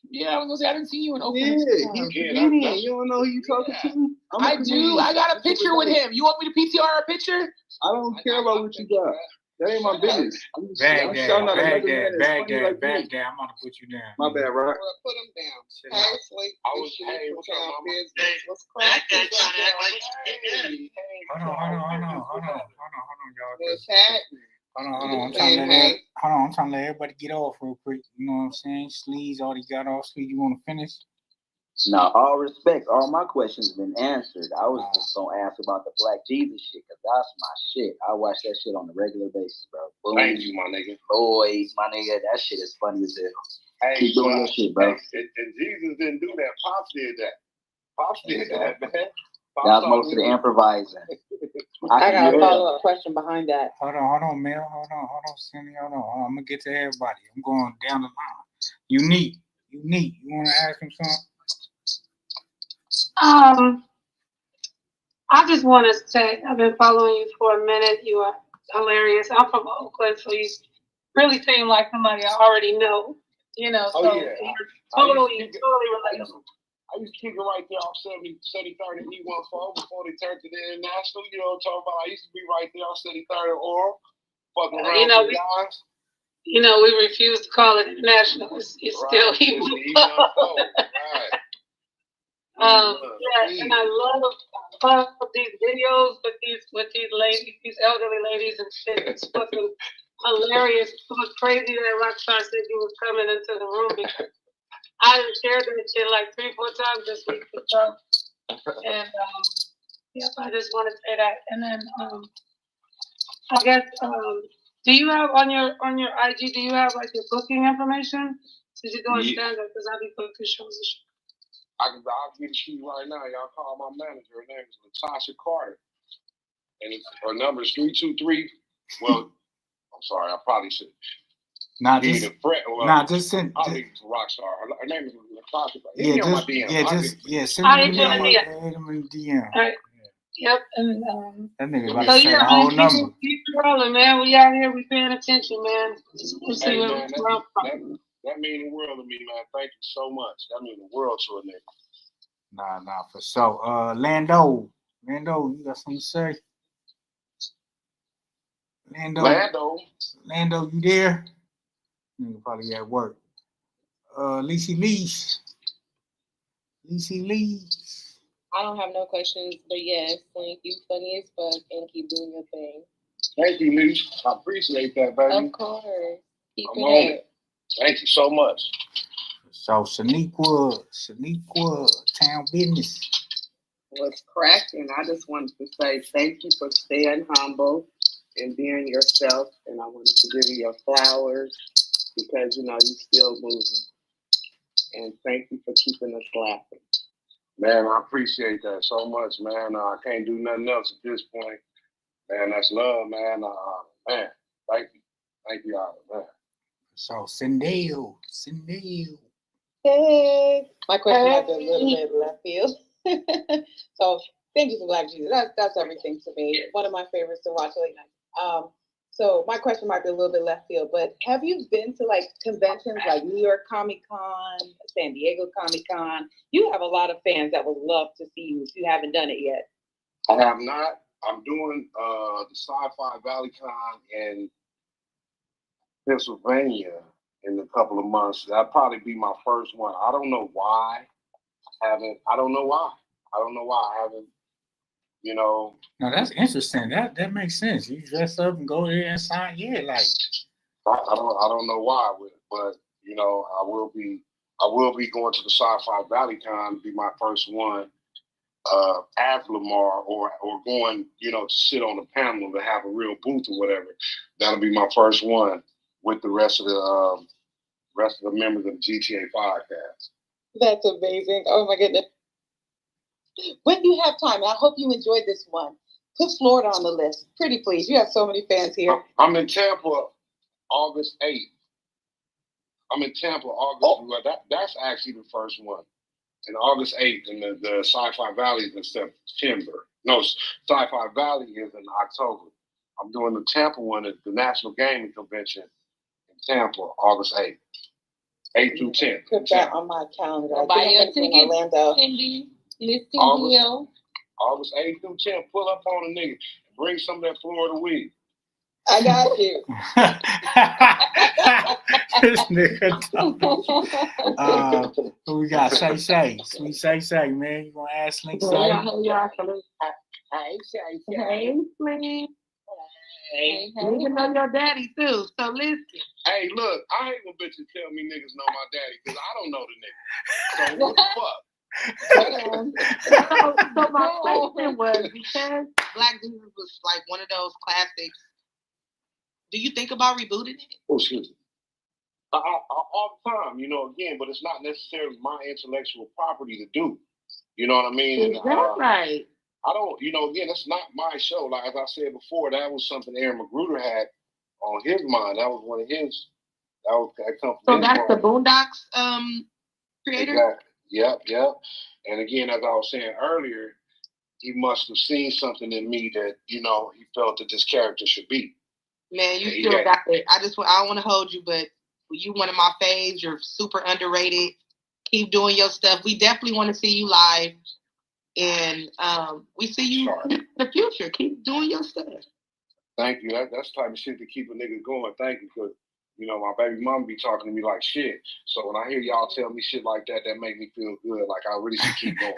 Yeah, I was gonna say I didn't see you in Oakland. Yeah, he's a comedian. You don't know who you talking to? I do. I got a picture with him. You want me to PTR a picture? I don't care about what you got. That ain't my business. Baghdad. I'm gonna put you down. My bad, right? Put him down. What's up, mama? What's That guy cracking? trying to act like Hold on, y'all. What's happening? Hold on. I'm trying to let everybody get off real quick. You know what I'm saying? Sleeves already got off. Sleeves, you want to finish? Now, all respect, all my questions have been answered. I was just gonna ask about the Black Jesus shit, cause that's my shit. I watch that shit on a regular basis, bro. Boom, Thank you, my nigga. Lloyd, my nigga, that shit is funny as hell. Hey, Keep doing your shit, bro. And Jesus didn't do that. Pops did that. Pops did that, man. That's most of the improvising. I got a follow-up question behind that. Hold on, Mel. Hold on, Cindy. Hold on. I'm gonna get to everybody. I'm going down the line. Unique. You want to ask him something? I just want to say I've been following you for a minute. You are hilarious. I'm from Oakland, so you really seem like somebody I already know. You know, so you're totally relatable. I used to kick it right there off 73rd and E14 before they turned to the International. You know what I'm talking about? I used to be right there off 73rd and Oral, fucking around with guys. We refuse to call it international. It's still E14. Right. And I love these videos with these ladies, these elderly ladies, and shit. It's fucking hilarious. It was crazy that Rockstar said you was coming into the room because I shared that shit like 3-4 times this week with them. And I just want to say that. And then I guess do you have on your IG? Do you have like your booking information? Since you're doing stand-up, because I be booking shows and shit. I'll get it to you right now. Y'all call my manager. Her name is Latasha Carter. And her number is 323. Well, I'm sorry, I probably should. Just send. I'll leave it to Rockstar. Her name is Latasha. Send me a DM. All right. Yep. And that nigga about to say the whole number. Keep rolling, man. We out here. We paying attention, man. Hey, man, that means the world to me, man. Thank you so much. That means the world to a nigga. Nah, for sure. Lando, you got something to say? Lando, you there? Nigga probably at work. Lacey Leash. I don't have no questions, but yes, Slink, you funny as fuck and keep doing your thing. Thank you, Leash. I appreciate that, baby. Of course. Keep I'm on it. Thank you so much. So Shaniqua, town business. What's cracking? I just wanted to say thank you for staying humble and being yourself, and I wanted to give you your flowers because you still moving. And thank you for keeping us laughing. Man, I appreciate that so much, man. I can't do nothing else at this point. Man, that's love, man. Man, thank you, man. So Sindel. Hey, my question might be a little bit left field. So thank you for Black Jesus. That's everything to me. One of my favorites to watch late night. So my question might be a little bit left field, but have you been to like conventions like New York Comic Con, San Diego Comic Con? You have a lot of fans that would love to see you if you haven't done it yet. I have not. I'm doing the Sci-Fi Valley Con in Pennsylvania in a couple of months. That'll probably be my first one. I don't know why I haven't. I don't know why I haven't. No, that's interesting. That makes sense. You dress up and go there and sign. Yeah, like I don't know why, but I will be going to the Sci-Fi Valley Con to be my first one at Lamar or going to sit on the panel to have a real booth or whatever. That'll be my first one with the rest of the members of the GTA podcast. That's amazing. Oh my goodness. When you have time, I hope you enjoyed this one. Put Florida on the list. Pretty please. You have so many fans here. I'm in Tampa August 8th. I'm in Tampa August. Well, that's actually the first one. And August 8th, and the Sci-Fi Valley is in September. No, Sci-Fi Valley is in October. I'm doing the Tampa one at the National Gaming Convention in Tampa, August 8th. 8th through 10th. Put that on my calendar. Buy your ticket, Orlando. Cindy. Listing deal. August 8th through 10th. Pull up on a nigga. Bring some of that Florida weed. I got you. This nigga. We got Shay. Sweet Shay, man. You gonna ask Slink something? Hey, Slink. Hey. You know your daddy too, so listen. Hey, look, I hate when bitches tell me niggas know my daddy because I don't know the nigga. So what the fuck? So my question was, because Black Jesus was like one of those classics, do you think about rebooting it? Oh, excuse me. All the time, again, but it's not necessarily my intellectual property to do. You know what I mean? Is that right? I don't, again, that's not my show. Like, as I said before, that was something Aaron Magruder had on his mind. That was one of his, that come from So his that's mind. the Boondocks creator? Exactly. Yep. And again, as I was saying earlier, he must have seen something in me that, he felt that this character should be. Man, you still got it. I don't want to hold you, but you one of my faves. You're super underrated. Keep doing your stuff. We definitely want to see you live. And we see you in the future. Keep doing your stuff. Thank you. That's the type of shit to keep a nigga going. Thank you, because my baby mama be talking to me like shit. So when I hear y'all tell me shit like that, that make me feel good. Like I really should keep going.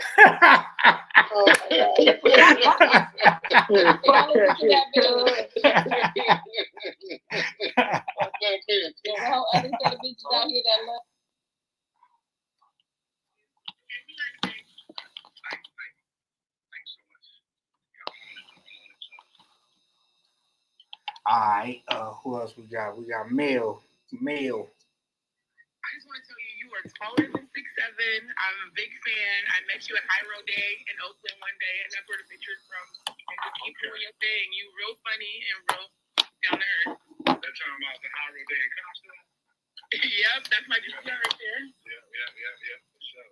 All right, who else we got? We got Mel. I just want to tell you, you are taller than 6'7". I'm a big fan. I met you at High Road Day in Oakland one day, and that's where the picture's from. And just keep doing your thing. You real funny and real down to earth. That time about the High Road Day in costume? Yep, that's my GPR right there. Yeah, for sure.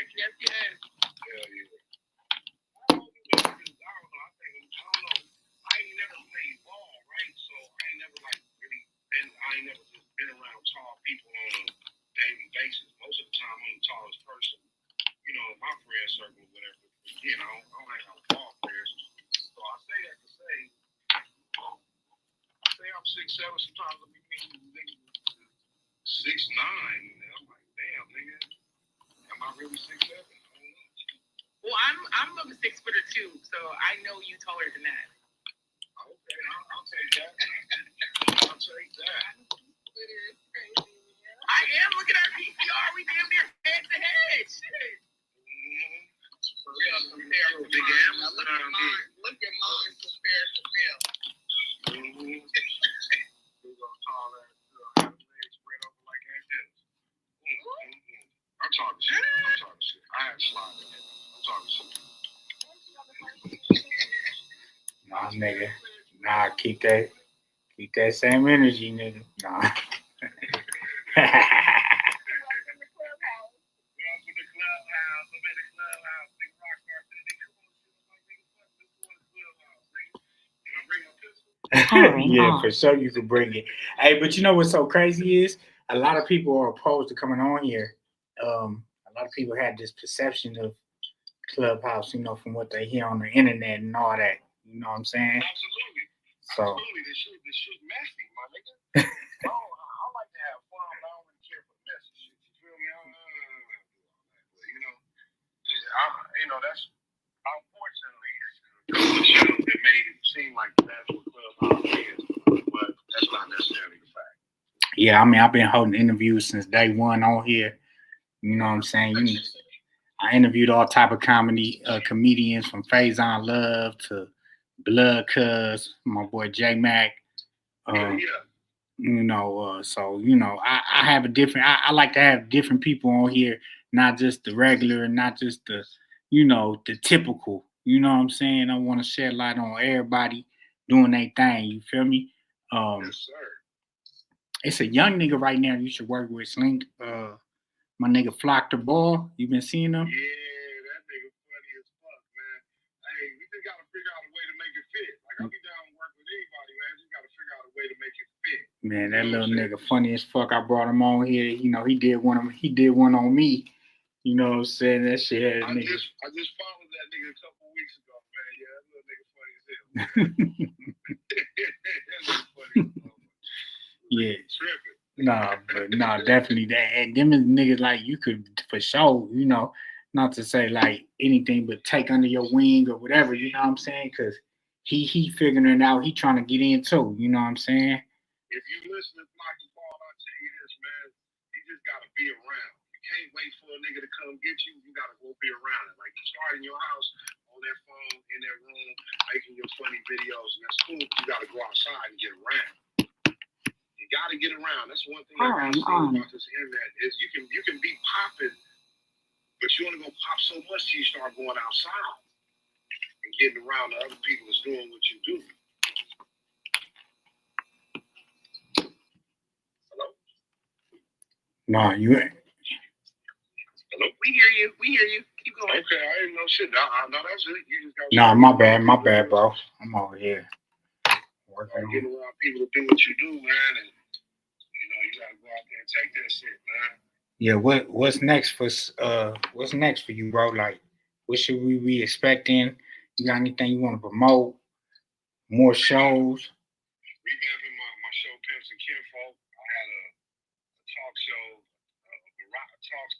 Yes. Hell yeah. I don't know. I ain't never played ball, right? So I ain't never just been around tall people on a daily basis. Most of the time I'm the tallest person, in my friend circle or whatever. Again, I don't hang out with ball players. So I say that to say I'm 6'7", sometimes I'll be meeting niggas 6'9", and I'm like, damn, nigga, am I really 6'7"? I don't know. Well, I'm a 6'footer too, so I know you taller than that. Okay, I'll take that. I am. Look at our PCR. We damn near head to head. Shit. For real, compared to big ass. Look at mine compared to Bill. Big old tall ass girl, have his legs spread open like antennas. I'm talking shit. I had slide in it. I'm talking shit. Nah, nigga. Nah, keep that same energy, nigga. Nah. Yeah, for sure you can bring it. Hey, but you know what's so crazy is a lot of people are opposed to coming on here. A lot of people had this perception of Clubhouse, from what they hear on the internet and all that. You know what I'm saying? Absolutely. So. Absolutely. This shit messy, my nigga. I like to have fun, but I don't really care for the messy shit. You feel me? I don't do all that. But, that's unfortunately the show that made it seem like that's what Clubhouse is, but that's not necessarily the fact. Yeah, I mean, I've been holding interviews since day one on here. You know what I'm saying? I interviewed all type of comedians from Faison Love to Blood Cuz, my boy J Mac. I have a different. I like to have different people on here, not just the regular, not just the, the typical. You know what I'm saying? I want to shed light on everybody doing their thing. You feel me? Yes, sir. It's a young nigga right now you should work with, Slink. My nigga Flock the Ball. You been seeing him? Yeah, that nigga funny as fuck, man. Hey, we just gotta figure out a way to make it fit. Like, I'll be down to work with anybody, man. Just gotta figure out a way to make it fit. Man, that little nigga funny as fuck. I brought him on here. You know, he did one on me. You know what I'm saying? That shit had I nigga. just followed that nigga a couple weeks ago, man. Yeah, that little nigga funny as hell. That nigga funny as hell. Yeah. Tripping. Nah, definitely that. And them is niggas like you could for sure, you know, not to say like anything but take under your wing or whatever, you know what I'm saying? Cause he figuring it out, he trying to get in too, you know what I'm saying? If you listen to Flock the Ball, I'll tell you this, man. You just gotta be around. You can't wait for a nigga to come get you. You gotta go be around it. Like you start in your house on that phone, in that room, making your funny videos, and that's cool. You gotta go outside and get around. You gotta get around. That's one thing I see about this internet is you can be popping, but you only gonna pop so much till you start going outside and getting around the other people that's doing what you do. Hello? Nah, you ain't. Hello? We hear you. Keep going. Okay, I didn't know shit. No, that's it. You just got. Nah, my bad, bro. I'm over here working on. Getting around people to do what you do, man, and you gotta go out there and take that shit, man. Yeah, what's next for you, bro? Like, what should we be expecting? You got anything you want to promote? More shows? Revamping my show, Pimps and Kinfolk. I had a talk show, a talk.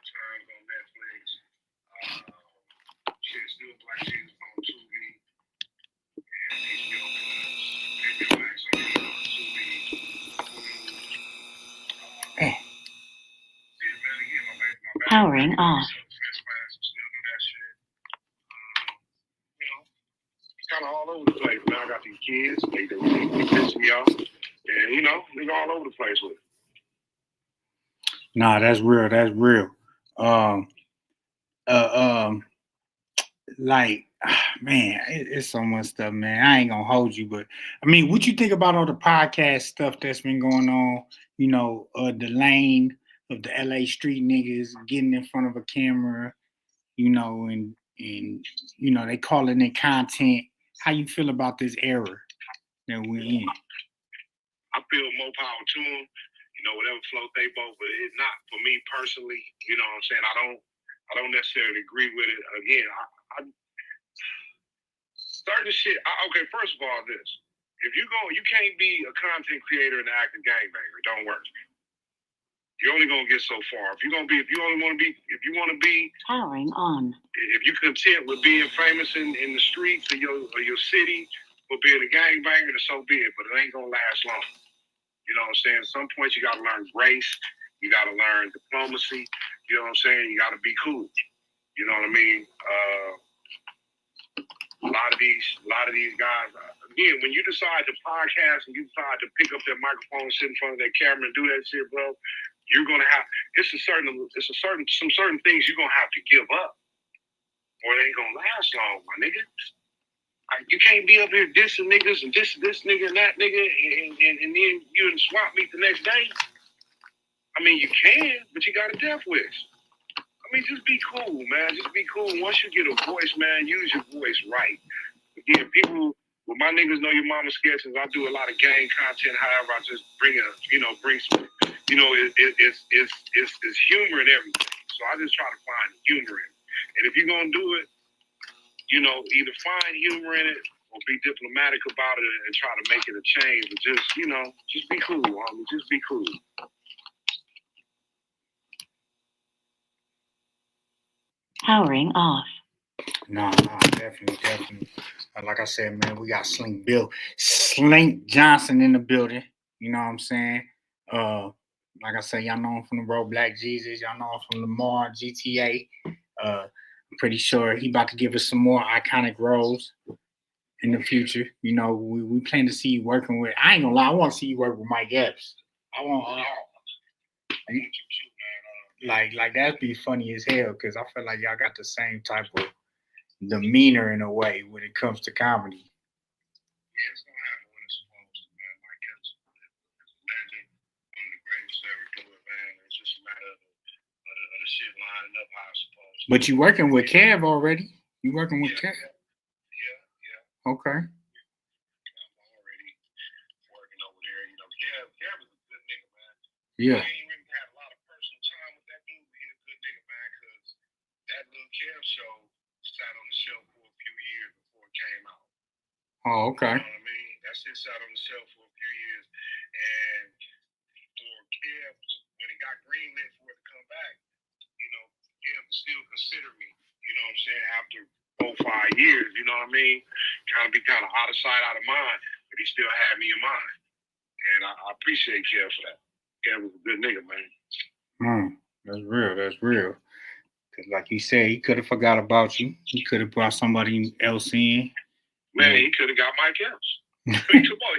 Times on Netflix. Still Black Jesus on Tubi and HBO Plus, HBO Max on Tubi. Powering off. Still do that shit. Kind of all over the place. Now I got these kids. They piss me off, and they all over the place with it. Nah, that's real. That's real. Like, man, it's so much stuff, man. I ain't gonna hold you, but I mean, what you think about all the podcast stuff that's been going on? You know, the lane of the LA street niggas getting in front of a camera, you know, and you know they calling it content. How you feel about this era that we're in? I feel more power to them. Whatever float they boat, but it's not for me personally. You know what I'm saying? I don't necessarily agree with it. Again, I certain shit. Okay, first of all, this: if you can't be a content creator and an active gangbanger. Don't work. You're only gonna get so far. If you want to be powering on. If you content with being famous in the streets of your city for being a gangbanger, then so be it. But it ain't gonna last long. You know what I'm saying? At some point, you got to learn grace. You got to learn diplomacy. You know what I'm saying? You got to be cool. You know what I mean? A lot of these guys. Again, when you decide to podcast and you decide to pick up that microphone, sit in front of that camera, and do that shit, bro, you're gonna have. Some certain things you're gonna have to give up, or it ain't gonna last long, my nigga. You can't be up here dissing niggas and this nigga and that nigga and then you in swap meet the next day. I mean, you can, but you got a death wish. I mean, just be cool, man. Just be cool. Once you get a voice, man, use your voice right. Again, people, with my niggas know your mama sketches, I do a lot of gang content. However, I just bring some, it's humor and everything. So I just try to find humor in it. And if you're gonna do it, either find humor in it or be diplomatic about it and try to make it a change. But just be cool, homie. Just be cool. Powering off. No, definitely. Like I said, man, we got Slink Johnson in the building. You know what I'm saying? Like I say, y'all know him from the Road Black Jesus. Y'all know him from Lamar, GTA. I'm pretty sure he about to give us some more iconic roles in the future. You know, we plan to see you working with. I ain't gonna lie, I want to see you work with Mike Epps. I want like that'd be funny as hell because I feel like y'all got the same type of demeanor in a way when it comes to comedy. Yeah, it's gonna happen when it's supposed to, man. Mike Epps is a legend, one of the greatest to ever do it, man. It's just a matter of the shit lining up how it's supposed to. But you working with Kev already? You working with Kev? Yeah. Okay. I'm already working over there. You know, Kev is a good nigga, man. Yeah. I ain't really had a lot of personal time with that dude, but he's a good nigga, man, because that little Kev show sat on the shelf for a few years before it came out. Oh, okay. You know what I mean? That shit sat on the shelf for a few years. And for Kev, when it got greenlit for it to come back, you know, Kev still considered me, you know what I'm saying, after 4-5 years, you know what I mean? Kind of out of sight, out of mind, but he still had me in mind. And I appreciate Kev for that. Kev was a good nigga, man. That's real. That's real. Because like you said, he could have forgot about you. He could have brought somebody else in. Man, he could have got Mike Epps. Come on,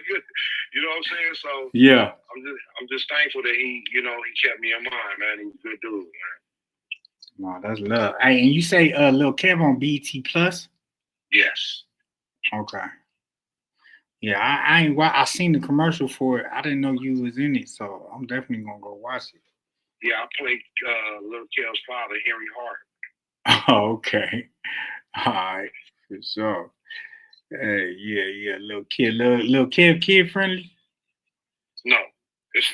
you know what I'm saying? So yeah, I'm just thankful that he kept me in mind, man. He was a good dude, man. No, that's love. Hey, and you say Lil Kev on BET Plus? Yes. Okay. Yeah, I seen the commercial for it. I didn't know you was in it, so I'm definitely gonna go watch it. Yeah, I played Lil Kev's father, Henry Hart. Oh, okay. All right, for sure. Hey, yeah, little kid, kid friendly. No, it's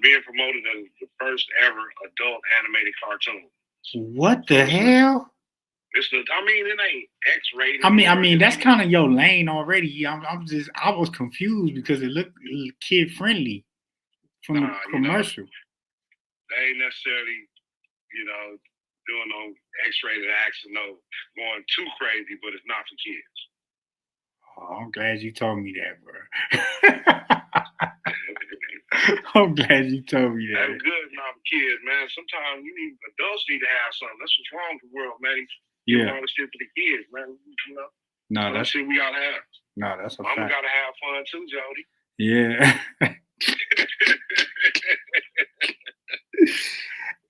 being promoted as the first ever adult animated cartoon. What the hell? It ain't X-rated. I mean, that's kind of your lane already. I was confused because it looked kid friendly from the commercial. They ain't necessarily, doing no X-rated action, no going too crazy, but it's not for kids. Oh, I'm glad you told me that, bro. I'm glad you told me that. That's good, not for kids, man. Sometimes adults need to have something. That's what's wrong with the world, man. All the shit for the kids, man. You know. No, that's shit we gotta have. No, that's a Mama fact. gotta have fun too, Jody. Yeah.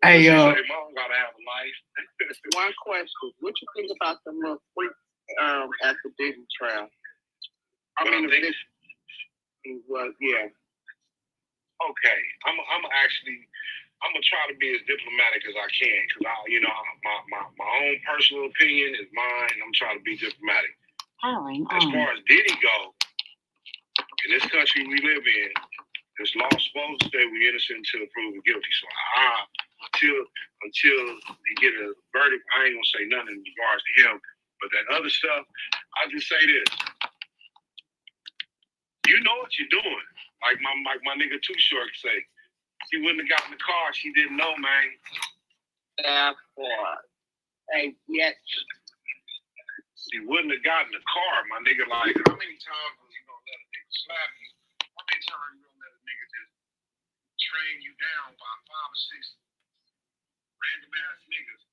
Hey, Mom gotta have a life. One question: what you think about the little freak at the Diddy trial? Yeah. Okay, I'm gonna try to be as diplomatic as I can because my own personal opinion is mine. And I'm trying to be diplomatic. As far as Diddy go, in this country we live in, this law supposed to say we're innocent until proven guilty. So until they get a verdict, I ain't gonna say nothing in regards to him. But that other stuff, I just say this: you know what you're doing. Like my nigga Too Short say, she wouldn't have gotten the car. She didn't know, man. That part. Hey, yes. She wouldn't have gotten the car, my nigga. Like, how many times was you gonna let a nigga slap you? How many times you gonna let a nigga just train you down by 5 or 6 random ass niggas?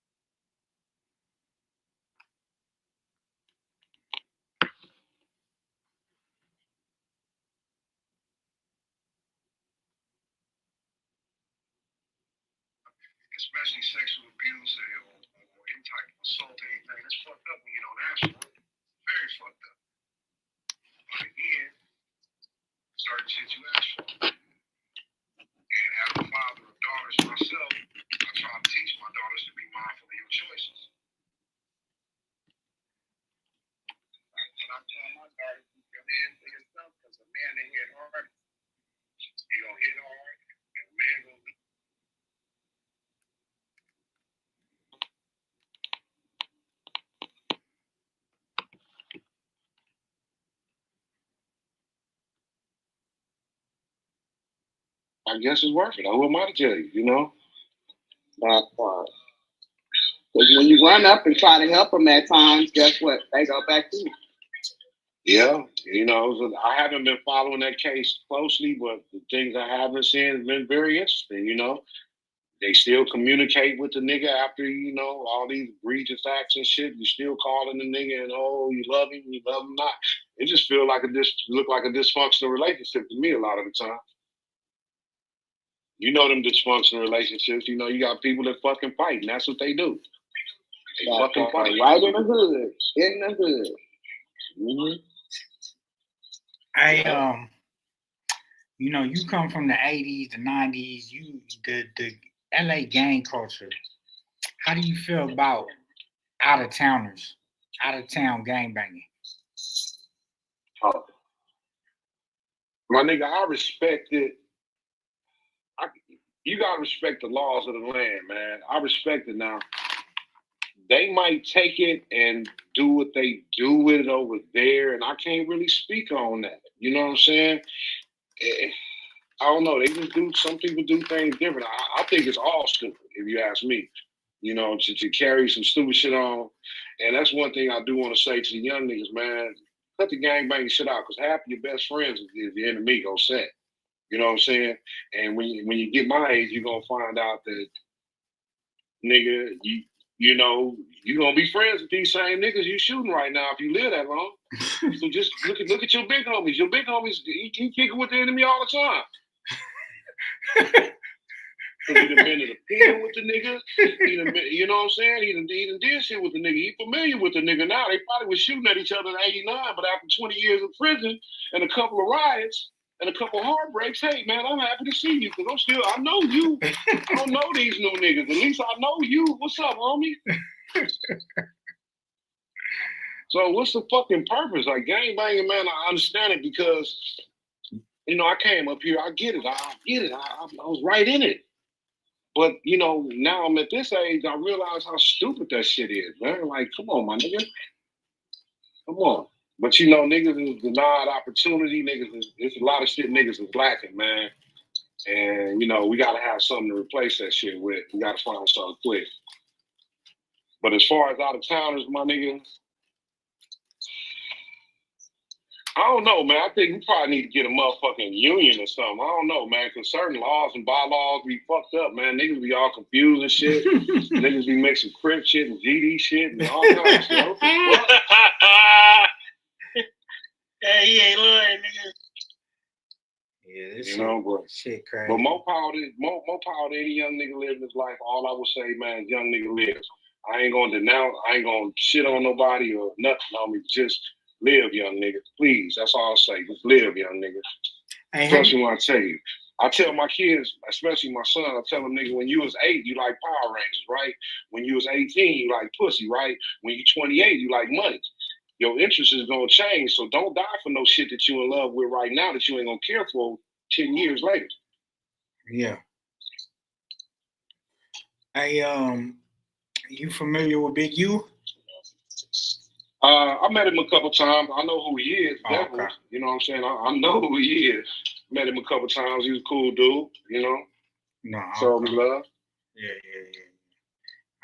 Especially sexual abuse or any type of assault or anything. It's fucked up when you don't ask for it. Very fucked up. But again, certain shit you ask for. And as a father of daughters myself, I try to teach my daughters to be mindful of your choices. And I tell my daughters, keep your hands to yourself, because a man that hit hard, he gonna hit hard, and a man gonna do. I guess it's worth it. Who am I to tell you, you know? That part. Because when you run up and try to help them at times, guess what? They go back to you. Yeah, you know, I haven't been following that case closely, but the things I have been seeing have been very interesting. You know, they still communicate with the nigga after, you know, all these egregious acts and shit. You still calling the nigga and, oh, you love him not. It just feel like look like a dysfunctional relationship to me a lot of the time. You know them dysfunctional relationships. You know, you got people that fucking fight, and that's what they do. They fucking fight. Right in the hood. In the hood. Mm-hmm. You know, you come from the 80s, the 90s, the LA gang culture. How do you feel about out-of-towners, out-of-town gangbanging? My nigga, I respect it. You gotta respect the laws of the land, man. I respect it now. They might take it and do what they do with it over there, and I can't really speak on that. You know what I'm saying? I don't know. They just do. Some people do things different. I think it's all stupid, if you ask me. You know, to carry some stupid shit on, and that's one thing I do want to say to the young niggas, man. Cut the gangbanging shit out, because half of your best friends is the enemy on set. You know what I'm saying? And when you get my age, you're gonna find out that, nigga, you know, you're gonna be friends with these same niggas you shooting right now if you live that long. So just look at your big homies. Your big homies, he kicking with the enemy all the time. Cause he done been in the pen with the nigga. He done been, you know what I'm saying? He done did shit with the nigga. He familiar with the nigga now. They probably was shooting at each other in '89, but after 20 years of prison and a couple of riots and a couple of heartbreaks, hey man, I'm happy to see you, because I know you. I don't know these new niggas. At least I know you. What's up, homie? So what's the fucking purpose? Like, gangbanging, man, I understand it because, you know, I came up here. I get it. I get it. I was right in it. But, you know, now I'm at this age, I realize how stupid that shit is, man. Like, come on, my nigga. Come on. But, you know, niggas is denied opportunity. There's a lot of shit niggas is lacking, man. And, you know, we got to have something to replace that shit with. We got to find something quick. But as far as out-of-towners, my nigga, I don't know, man. I think we probably need to get a motherfucking union or something. I don't know, man, because certain laws and bylaws be fucked up, man. Niggas be all confused and shit. Niggas be mixing Crip shit and GD shit and all kinds of stuff. Hey, he ain't lying, nigga. Yeah, this you know, but shit crazy. But more power to any young nigga living his life. All I would say, man, young nigga lives. I ain't gonna denounce, I ain't gonna shit on nobody or nothing on me. Just live, young nigga. Please, that's all I'll say. Just live, young nigga. Especially when I tell you. I tell my kids, especially my son, I tell them, nigga, when you was 8, you like Power Rangers, right? When you was 18, you like pussy, right? When you 28, you like money. Your interest is gonna change, so don't die for no shit that you in love with right now that you ain't gonna care for 10 years later. Yeah. Hey, you familiar with Big U? I met him a couple times. I know who he is. Oh, okay. You know what I'm saying? I know who he is. Met him a couple times. He was a cool dude, you know. No. Show me love. Yeah.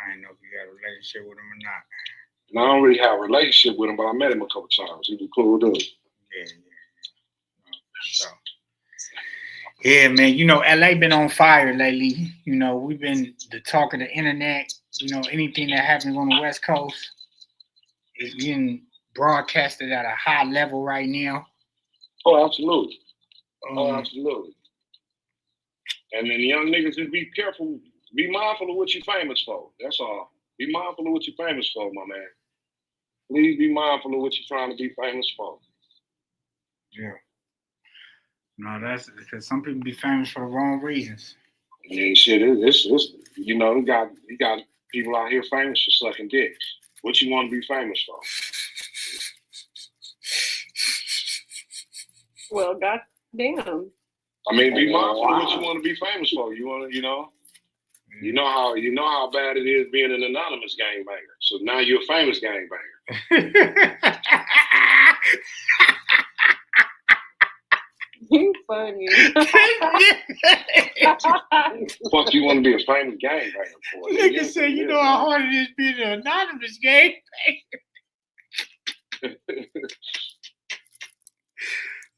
I didn't know if you got a relationship with him or not. No, I don't really have a relationship with him, but I met him a couple times. He was a cool dude. Yeah. So, yeah, man, you know, LA been on fire lately. You know, we've been the talk of the internet. You know, anything that happens on the West Coast is being broadcasted at a high level right now. Oh, absolutely. Absolutely. And then young niggas, just be careful. Be mindful of what you're famous for. That's all. Be mindful of what you're famous for, my man. Please be mindful of what you're trying to be famous for. Yeah. No, that's because some people be famous for the wrong reasons. Yeah, shit, it's you know, you got people out here famous for sucking dick. What you want to be famous for? Well, goddamn. I mean, be mindful of what you want to be famous for. You want to, you know how bad it is being an anonymous gangbanger. So now you're a famous gangbanger. You funny. Fuck, you want to be a famous gangbanger for? Nigga said, you know how hard it is being an anonymous gangbanger.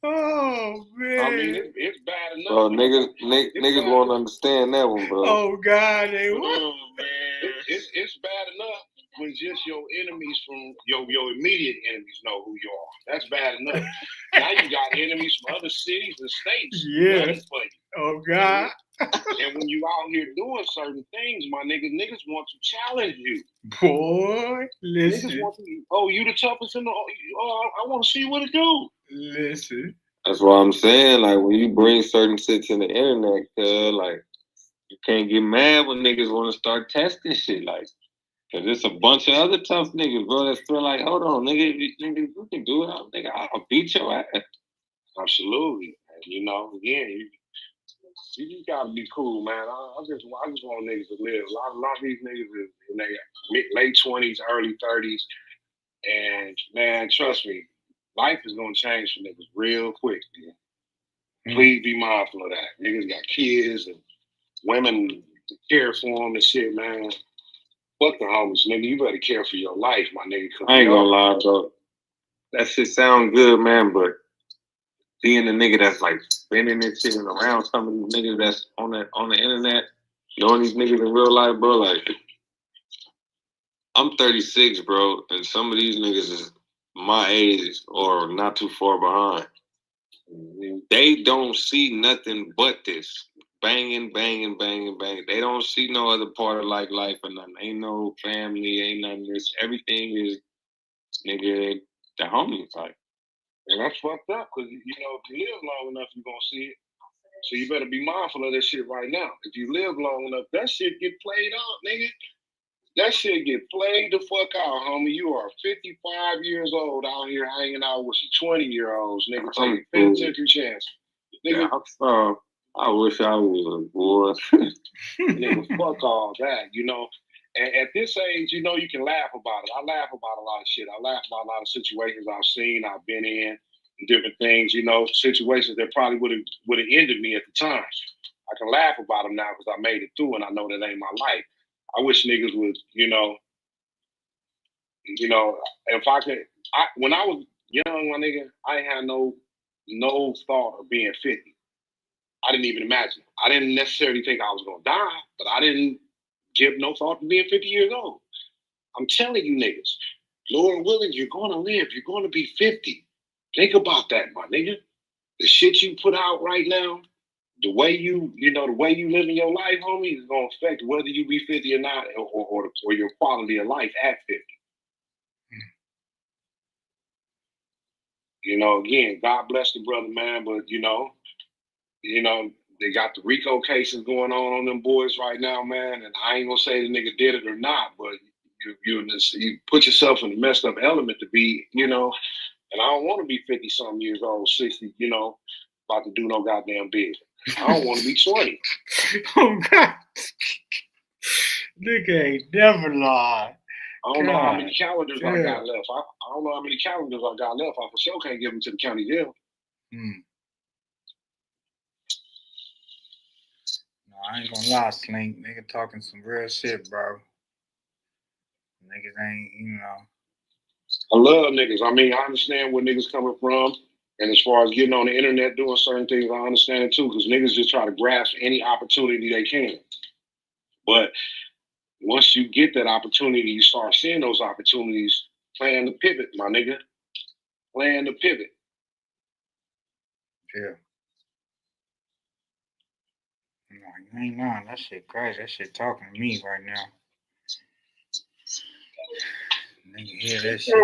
Oh man! I mean, it's bad enough. Bro, niggas won't understand that one, bro. Oh God, they what? Oh man, it's bad enough when just your enemies from your immediate enemies know who you are. That's bad enough. Now you got enemies from other cities and states. Yeah. Gunning for you. Oh God. And when you out here doing certain things, my niggas want to challenge you. Boy, listen. Niggas want to, you the toughest in the. I want to see what it do. Listen. That's what I'm saying. Like when you bring certain shit to the internet, like you can't get mad when niggas want to start testing shit. Like, cause there's a bunch of other tough niggas, bro. That's still like, hold on, nigga, you can do it. Nigga, I'll beat your ass. Absolutely. And, you know, again, you just gotta be cool, man. I just want niggas to live. A lot of these niggas is in their late 20s, early 30s, and man, trust me, life is gonna change for niggas real quick. Man. Please be mindful of that. Niggas got kids and women to care for them and shit, man. Fuck the homies, nigga. You better care for your life, my nigga. I ain't gonna lie, bro. That shit sound good, man, but being a nigga that's like spinning this shit and around some of these niggas that's on the internet, knowing these niggas in real life, bro, like I'm 36, bro, and some of these niggas is my age or not too far behind. They don't see nothing but this. Banging, banging, banging, banging. They don't see no other part of like life or nothing. Ain't no family, ain't nothing. This everything is nigga the homies like. And that's fucked up because, you know, if you live long enough, you're going to see it. So you better be mindful of that shit right now. If you live long enough, that shit get played out, nigga. That shit get played the fuck out, homie. You are 55 years old out here hanging out with some 20-year-olds, nigga, taking penitentiary chance. Nigga, yeah, I wish I was a boy. Nigga, fuck all that, you know. And at this age, you know, you can laugh about it. I laugh about a lot of shit. I laugh about a lot of situations I've seen, I've been in, different things, you know, situations that probably would have ended me at the time. I can laugh about them now because I made it through and I know that ain't my life. I wish niggas would, you know, if I could, when I was young, my nigga, I ain't had no thought of being 50. I didn't even imagine. I didn't necessarily think I was going to die, but I didn't give no thought to being 50 years old. I'm telling you niggas, Lord willing, you're going to live. You're going to be 50. Think about that, my nigga. The shit you put out right now, the way you live in your life, homie, is going to affect whether you be 50 or not, or your quality of life at 50. You know, again, God bless the brother, man, but you know, they got the RICO cases going on them boys right now, man, and I ain't gonna say the nigga did it or not, but you put yourself in a messed up element to be, you know, and I don't want to be 50-something years old, 60, you know, about to do no goddamn bid. I don't want to be 20. Oh, God. Nigga ain't never lied. I don't know how many calendars I got left. I don't know how many calendars I got left. I for sure can't give them to the county jail. No, I ain't gonna lie, Slink. Nigga talking some real shit, bro. Niggas ain't, you know. I love niggas. I mean, I understand where niggas coming from. And as far as getting on the internet doing certain things, I understand it too, because niggas just try to grasp any opportunity they can. But once you get that opportunity, you start seeing those opportunities, plan to pivot, my nigga. Plan to pivot. Yeah. No, you ain't lying. That shit crazy. That shit talking to me right now. Nigga hear that shit.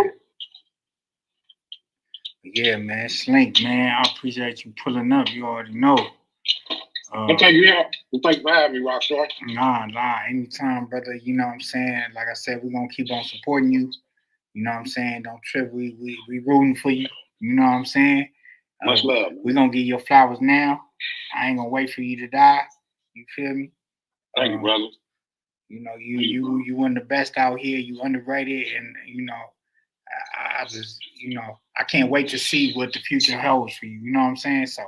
Yeah, man. Slink, man. I appreciate you pulling up. You already know. Thank you for having me, Rockstar. Nah. Anytime, brother. You know what I'm saying? Like I said, we're going to keep on supporting you. You know what I'm saying? Don't trip. We rooting for you. You know what I'm saying? Much love. We're going to give you your flowers now. I ain't going to wait for you to die. You feel me? Thank you, brother. You know, you one of the best out here. You underrated. And, you know, I just, you know, I can't wait to see what the future holds for you. You know what I'm saying? So.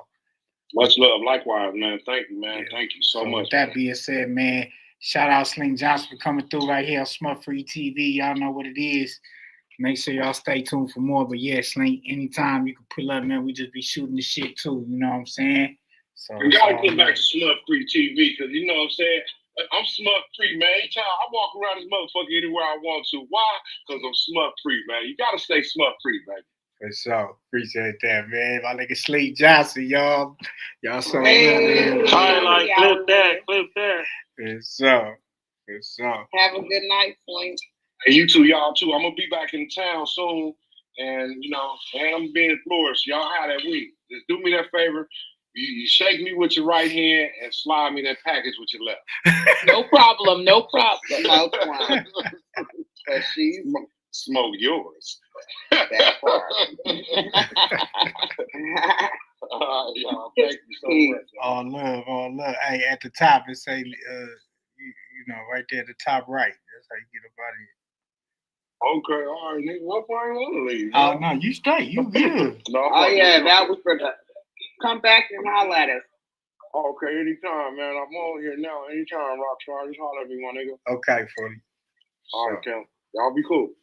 Much love. Likewise, man. Thank you, man. Yeah. Thank you so much. With that being said, man, shout out Slink Johnson for coming through right here on Smut Free TV. Y'all know what it is. Make sure y'all stay tuned for more. But yeah, Slink, anytime you can pull up, man, we just be shooting the shit too. You know what I'm saying? So You gotta come back to Smut Free TV because you know what I'm saying? I'm smut free, man. Anytime I walk around this motherfucker anywhere I want to. Why? Because I'm smut free, man. You gotta stay smut free, baby. For sure. Appreciate that, man. My nigga Slink Johnson, y'all. Y'all so highlight, clip that. For sure. For sure. Have a good night, Slink. And you too, y'all too. I'm gonna be back in town soon. And you know, and I'm being in Florida. So y'all have that week. Just do me that favor. You shake me with your right hand and slide me that package with your left. No problem. Smoke one. She's smoke yours. That part. Y'all, thank you so much. All love. Hey, at the top it say you know, right there at the top right. That's how you get up out of here. Okay, all right, nigga. What part you want to leave? Oh no, you straight. You good. That was for the. Come back and holler at us. Okay, anytime, man. I'm on here now. Anytime, Rockstar. Just holler at me, my nigga. Okay, Forty. All right, Kel. Y'all be cool.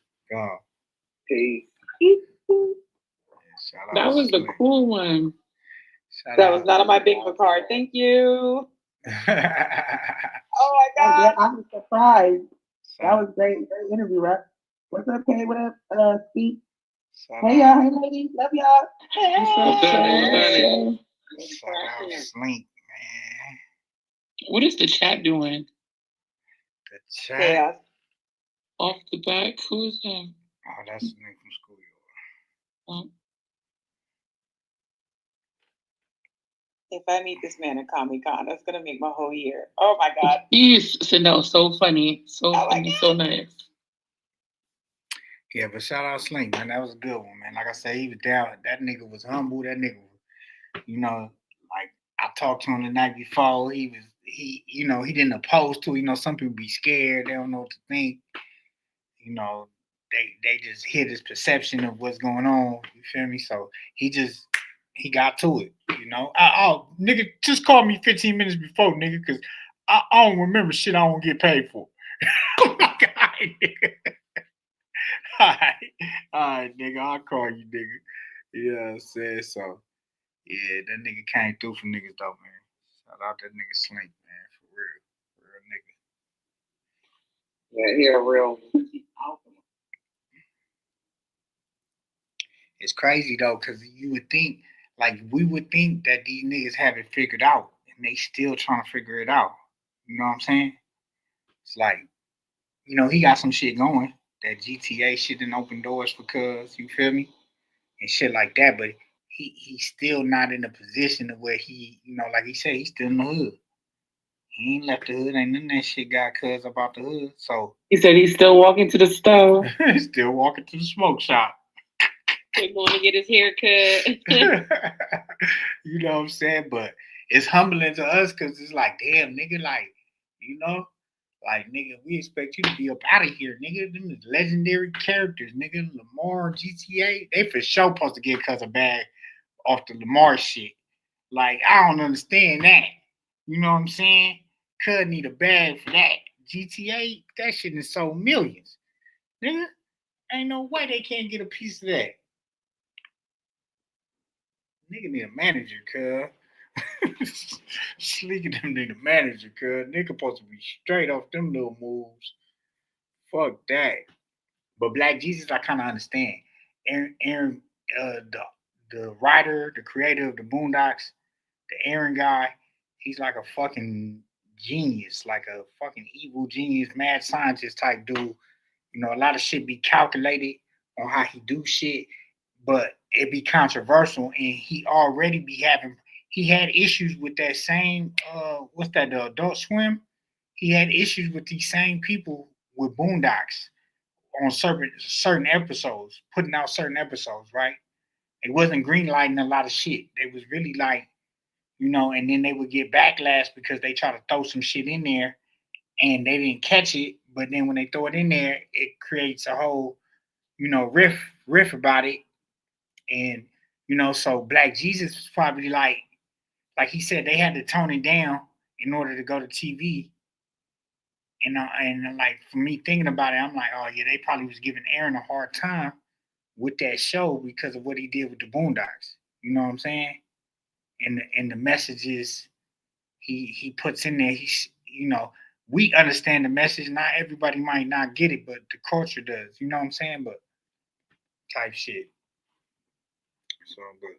Peace. That was the cool one. That was not on my bingo card. Thank you. Oh my God. I'm surprised. That was great. Great interview, right? What's up, Kay? What up, Steve? Hey, y'all. Hey, ladies. Love y'all. Hey. Slink, man. What is the chat doing? The chat? Off the back? Who is that? Oh, that's the nigga from school. If I meet this man at Comic-Con, that's going to make my whole year. Oh, my God. He's so funny. So funny, so nice. Yeah, but shout out Slink, man. That was a good one, man. Like I said, he was down. That nigga was humble. That nigga was, you know, like I talked to him the night before. He didn't oppose to. You know, some people be scared. They don't know what to think. You know, they just hear this perception of what's going on. You feel me? So he got to it. You know, nigga, just call me 15 minutes before, nigga, because I don't remember shit I don't get paid for. I'm like, all right, nigga. All right, nigga, I'll call you, nigga. You know what I'm saying? So, yeah, that nigga came through for niggas, though, man. Shout out that nigga Slink, man, for real. Real nigga. Yeah, he a real. It's crazy, though, because you would think, like, we would think that these niggas have it figured out, and they still trying to figure it out. You know what I'm saying? It's like, you know, he got some shit going. That GTA shit didn't open doors for cuz, you feel me? And shit like that, but he's still not in a position of where he, you know, like he said, he's still in the hood. He ain't left the hood. Ain't none of that shit got cuz about the hood. So he said he's still walking to the stove. Still walking to the smoke shop. He's going to get his hair cut. You know what I'm saying? But it's humbling to us because it's like, damn, nigga, like, you know, like, nigga, we expect you to be up out of here, nigga. Them is legendary characters, nigga. Lamar, GTA, they for sure supposed to get cuz a bag off the Lamar shit. Like, I don't understand that. You know what I'm saying? Cuz need a bag for that. GTA, that shit is sold millions. Nigga, ain't no way they can't get a piece of that. Nigga need a manager, cuz. Sleeking them need a manager, cuz. Nigga supposed to be straight off them little moves. Fuck that. But Black Jesus, I kind of understand. Aaron, the writer, the creator of the Boondocks, the Aaron guy, he's like a fucking genius, like a fucking evil genius, mad scientist type dude. You know, a lot of shit be calculated on how he do shit, but it be controversial, and he already be having. He had issues with that same. What's that? The Adult Swim. He had issues with these same people with Boondocks on certain episodes, putting out certain episodes, right? It wasn't greenlighting a lot of shit. They was really like, you know, and then they would get backlash because they try to throw some shit in there and they didn't catch it. But then when they throw it in there, it creates a whole, you know, riff about it. And, you know, so Black Jesus was probably like he said, they had to tone it down in order to go to TV. And like for me thinking about it, I'm like, oh yeah, they probably was giving Aaron a hard time with that show because of what he did with the Boondocks. You know what I'm saying? And the messages he puts in there, we understand the message. Not everybody might not get it, but the culture does. You know what I'm saying? But type shit. So, but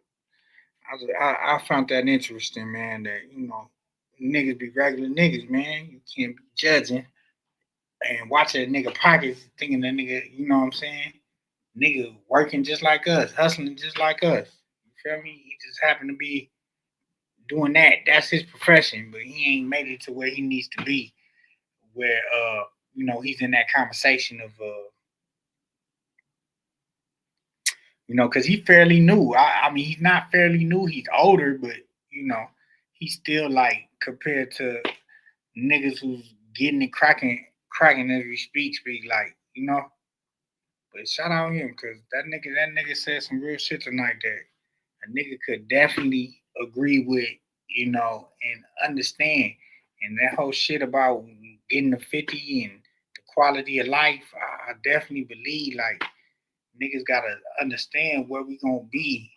I found that interesting, man. That niggas be regular niggas, man. You can't be judging and watching a nigga pockets, thinking that nigga, you know what I'm saying? Nigga working just like us, hustling just like us. You feel me? He just happened to be doing that. That's his profession, but he ain't made it to where he needs to be. Where he's in that conversation of because he fairly new. I mean, he's not fairly new. He's older, but he's still like compared to niggas who's getting it cracking as we speak like But shout out him because that nigga said some real shit tonight that a nigga could definitely agree with, and understand. And that whole shit about getting to 50 and the quality of life, I definitely believe like niggas gotta understand where we gonna be,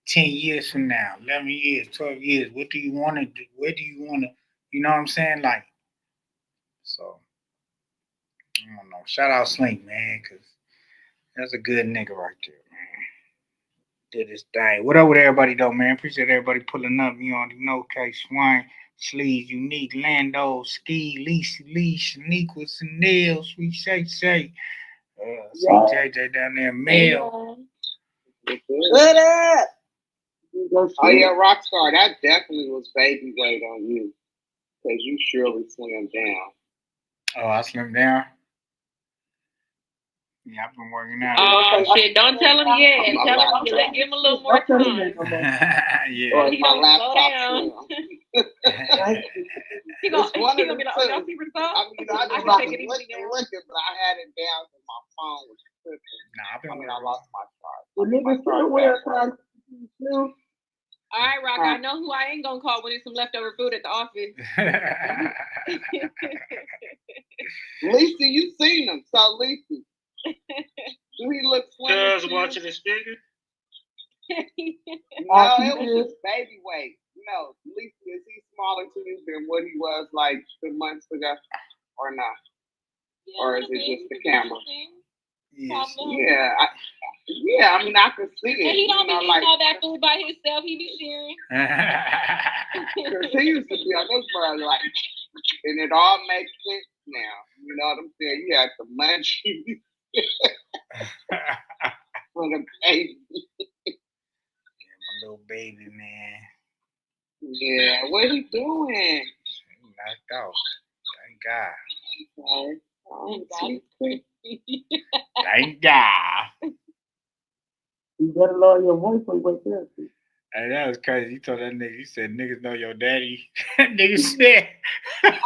10 years from now, 11 years, 12 years. What do you wanna do? Where do you wanna, you know what I'm saying? Like, so I don't know. Shout out Slink, man, because that's a good nigga right there, man. Did his thing. What up with everybody though, man? Appreciate everybody pulling up. You already know K Swine, Sleeves, Unique, Lando, Ski, Lee, Shaniqua, Sunil, Sweet Shay. See JJ down there, Mel. What up? Oh yeah, Rockstar, that definitely was baby weight on you. Because you surely slimmed down. Oh, I slimmed down? Yeah, I've been working out. Oh, shit. Don't tell him yet. Tell him, give him a little more time. Yeah. Or my laptop. He gonna be like, oh, y'all see results? I mean, I just looking, but I had it down because my phone was tripping. I lost my charge. Well, niggas still wear charge too. All right, Rock, I know who I ain't gonna call when there's some leftover food at the office. Lisa, you seen him. So, Lisa. Do he look slim? Cuz watching his figure? No, it was just baby weight. No, Lisa, is he smaller to you than what he was like 2 months ago? Or not? Yeah, or is it just the camera? Yes. Yeah, I mean, I could see it. And he don't be eating all that food by himself. He be sharing. Because he used to be on this bird like, and it all makes sense now. You know what I'm saying? You had to munch for the baby. Yeah, my little baby, man. Yeah, what he doing? He knocked out. Thank God. Thank God. You better lower your voice when you wake up. Hey, that was crazy. You told that nigga, you said niggas know your daddy. Nigga said.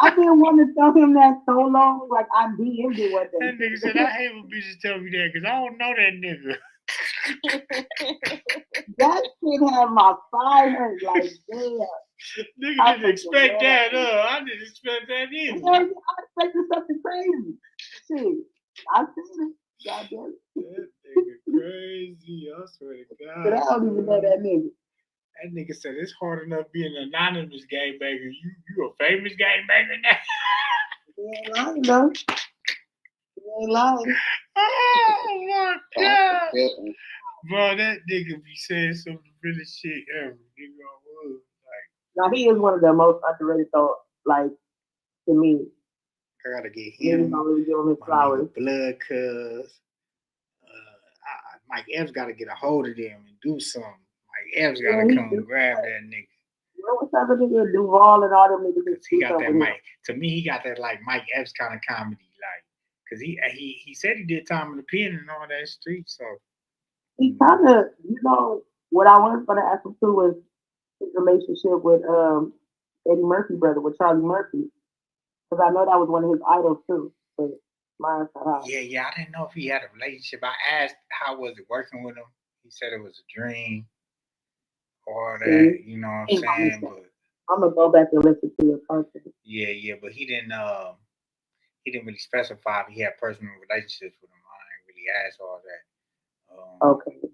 I've been wanting to tell him that so long, like I DM'd it one day. That nigga said, I hate when bitches tell me that because I don't know that nigga. That shit had my side hurt, like, damn. Nigga didn't expect that, I didn't expect that either. Yeah, I expected something crazy. Shit, I seen it. God damn it. That nigga crazy, I swear to God. But I don't even know that nigga. That nigga said it's hard enough being an anonymous gangbanger. You a famous gangbanger now? You ain't lying, though. You ain't lying. Oh my God. Bro, that nigga be saying some of the realest shit ever. Nigga, now, he is one of the most underrated, though, like, to me. I gotta get him. Don't really give him his flowers. Blood, cuz. Mike Epps gotta get a hold of them and do something. Mike Epps gotta come and grab that nigga. You know what type of nigga Duval and all them niggas? He got that Mike. To me, he got that like Mike Epps kind of comedy, like, cause he said he did Time in the Pen and all that street. So he kind of, what I was gonna ask him too was his relationship with Eddie Murphy brother, with Charlie Murphy, because I know that was one of his idols too. But yeah, I didn't know if he had a relationship. I asked how was it working with him. He said it was a dream or that, you know what I'm saying? But I'm gonna go back and listen to your content. Yeah, but he didn't really specify if he had personal relationships with him. I ain't really asked all that. Okay.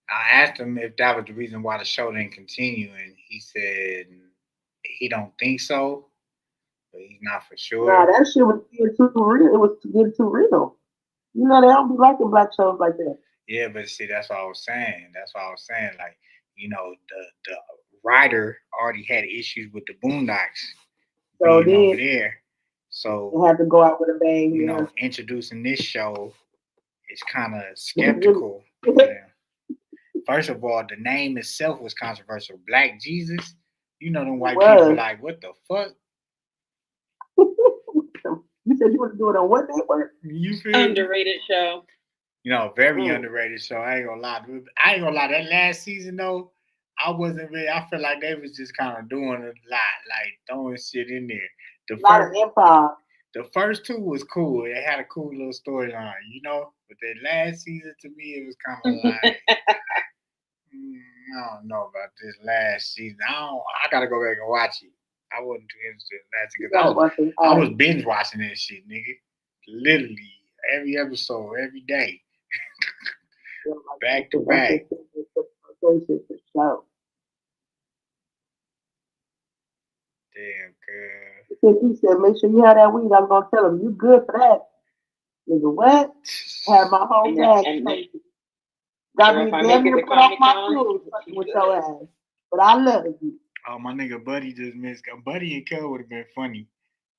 I asked him if that was the reason why the show didn't continue, and he said he don't think so, but he's not for sure. Nah, that shit was getting too real. It was getting too real. You know they don't be liking black shows like that. Yeah, but see, that's what I was saying. Like, the writer already had issues with the Boondocks So being over then there. So they had to go out with a bang. introducing this show is kind of skeptical for them. First of all, the name itself was controversial. Black Jesus. You know them white people like, what the fuck? You said you want to do it on what network? You feel underrated show. Very underrated show. I ain't gonna lie. That last season though, I wasn't really. I feel like they was just kind of doing a lot, like throwing shit in there. A lot of improv. The first two was cool. It had a cool little storyline, But the last season, to me, it was kind of like, I don't know about this last season. I gotta go back and watch it. I wasn't too interested in that because I was binge watching that shit, nigga. Literally every episode, every day, back to back. Damn, girl. He said, make sure you have that weed. I'm gonna tell him you good for that. Nigga, what? Have my whole bag. Got me damn near put off my clothes with your ass. But I love you. Oh, my nigga Buddy just missed. Buddy and Cub would have been funny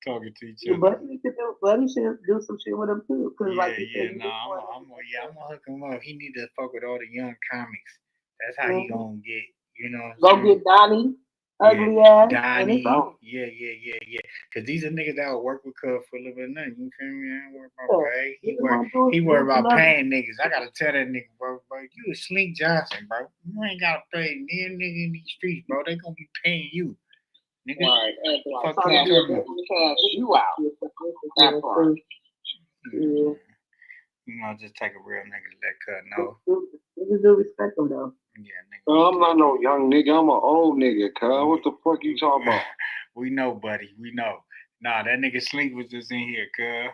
talking to each other. Buddy should do some shit with him too. I'm gonna hook him up. He need to fuck with all the young comics. That's how he gonna get, Go get Donnie. Ugly ass. Donnie. Yeah. Cause these are niggas that will work with Cub for a little bit of nothing. You feel me? I ain't worried about pay. He worried about paying niggas. I gotta tell that nigga, bro, you a Slink Johnson, bro. You ain't gotta pay near nigga in these streets, bro. They gonna be paying you. Nigga. Right. Fuck cash you out. That part. Just take a real nigga to let Cut know. Niggas do respect them though. Yeah, nigga. I'm not no young nigga. I'm an old nigga, cuz. What the fuck you talking about? We know, buddy. We know. Nah, that nigga Slink was just in here, cuz.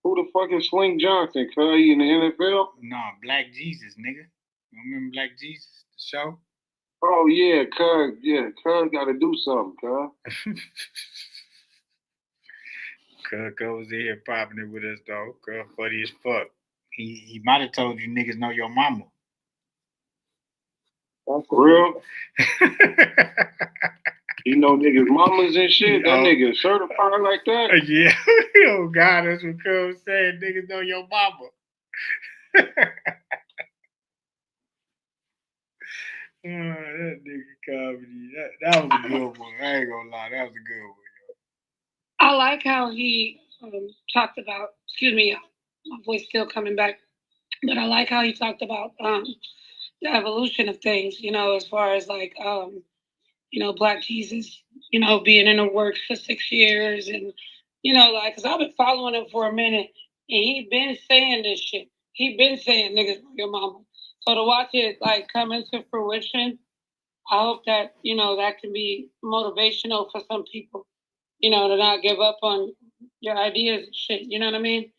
Who the fuck is Slink Johnson, cuz? He in the NFL? Nah, Black Jesus, nigga. You remember Black Jesus, the show? Oh, yeah, cuz. Yeah, cuz gotta do something, cuz. Cuz was in here popping it with us, though. Cuz funny as fuck. He might have told you niggas know your mama. For real? You know niggas' mamas and shit? That nigga certified like that? Yeah. Oh, God, that's what Cub said. Niggas know your mama. That nigga comedy. That was a good one. I ain't gonna lie. That was a good one. I like how he talked about, excuse me, my voice still coming back, but I like how he talked about the evolution of things, as far as like, Black Jesus, being in the works for 6 years and, because I've been following him for a minute and he been saying this shit. He been saying niggas your mama. So to watch it like come into fruition, I hope that, that can be motivational for some people, to not give up on your ideas and shit. You know what I mean?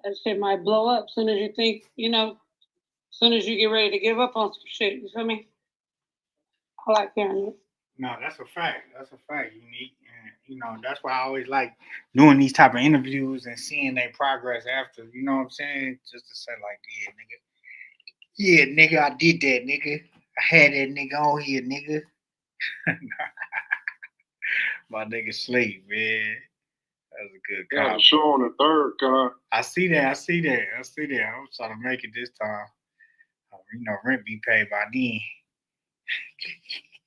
That shit might blow up as soon as you think, as soon as you get ready to give up on some shit. You feel me? I like hearing it. No, that's a fact. That's a fact, Unique. And, that's why I always like doing these type of interviews and seeing their progress after. You know what I'm saying? Just to say like, yeah, nigga, I did that, nigga. I had that nigga on here, nigga. My nigga Slink, man. That was a good comment. Yeah, the show on the third, cuz. I see that. I'm trying to make it this time. Rent be paid by then.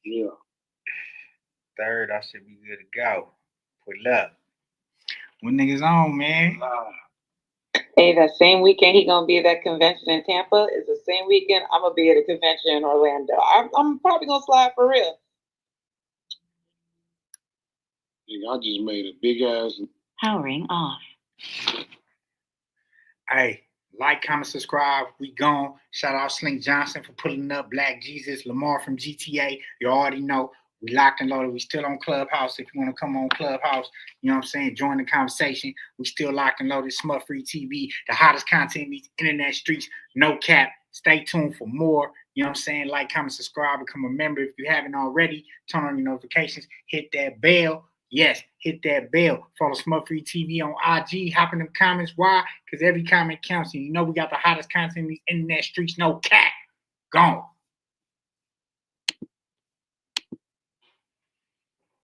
Yeah. Third, I should be good to go. Pull up. When niggas on, man? Hey, that same weekend he gonna be at that convention in Tampa is the same weekend I'm gonna be at a convention in Orlando. I'm probably gonna slide for real. I just made a big ass. Powering off. Hey, like, comment, subscribe. We gone. Shout out Slink Johnson for pulling up. Black Jesus, Lamar from GTA. You already know. We locked and loaded. We still on Clubhouse. If you want to come on Clubhouse, you know what I'm saying, join the conversation. We still locked and loaded. Smut Free TV, the hottest content in these internet streets. No cap. Stay tuned for more. You know what I'm saying? Like, comment, subscribe, become a member if you haven't already. Turn on your notifications. Hit that bell. Yes, hit that bell. Follow Smut Free TV on IG. Hop in the comments. Why? Because every comment counts. And you know we got the hottest content in these internet streets. No cap. Gone.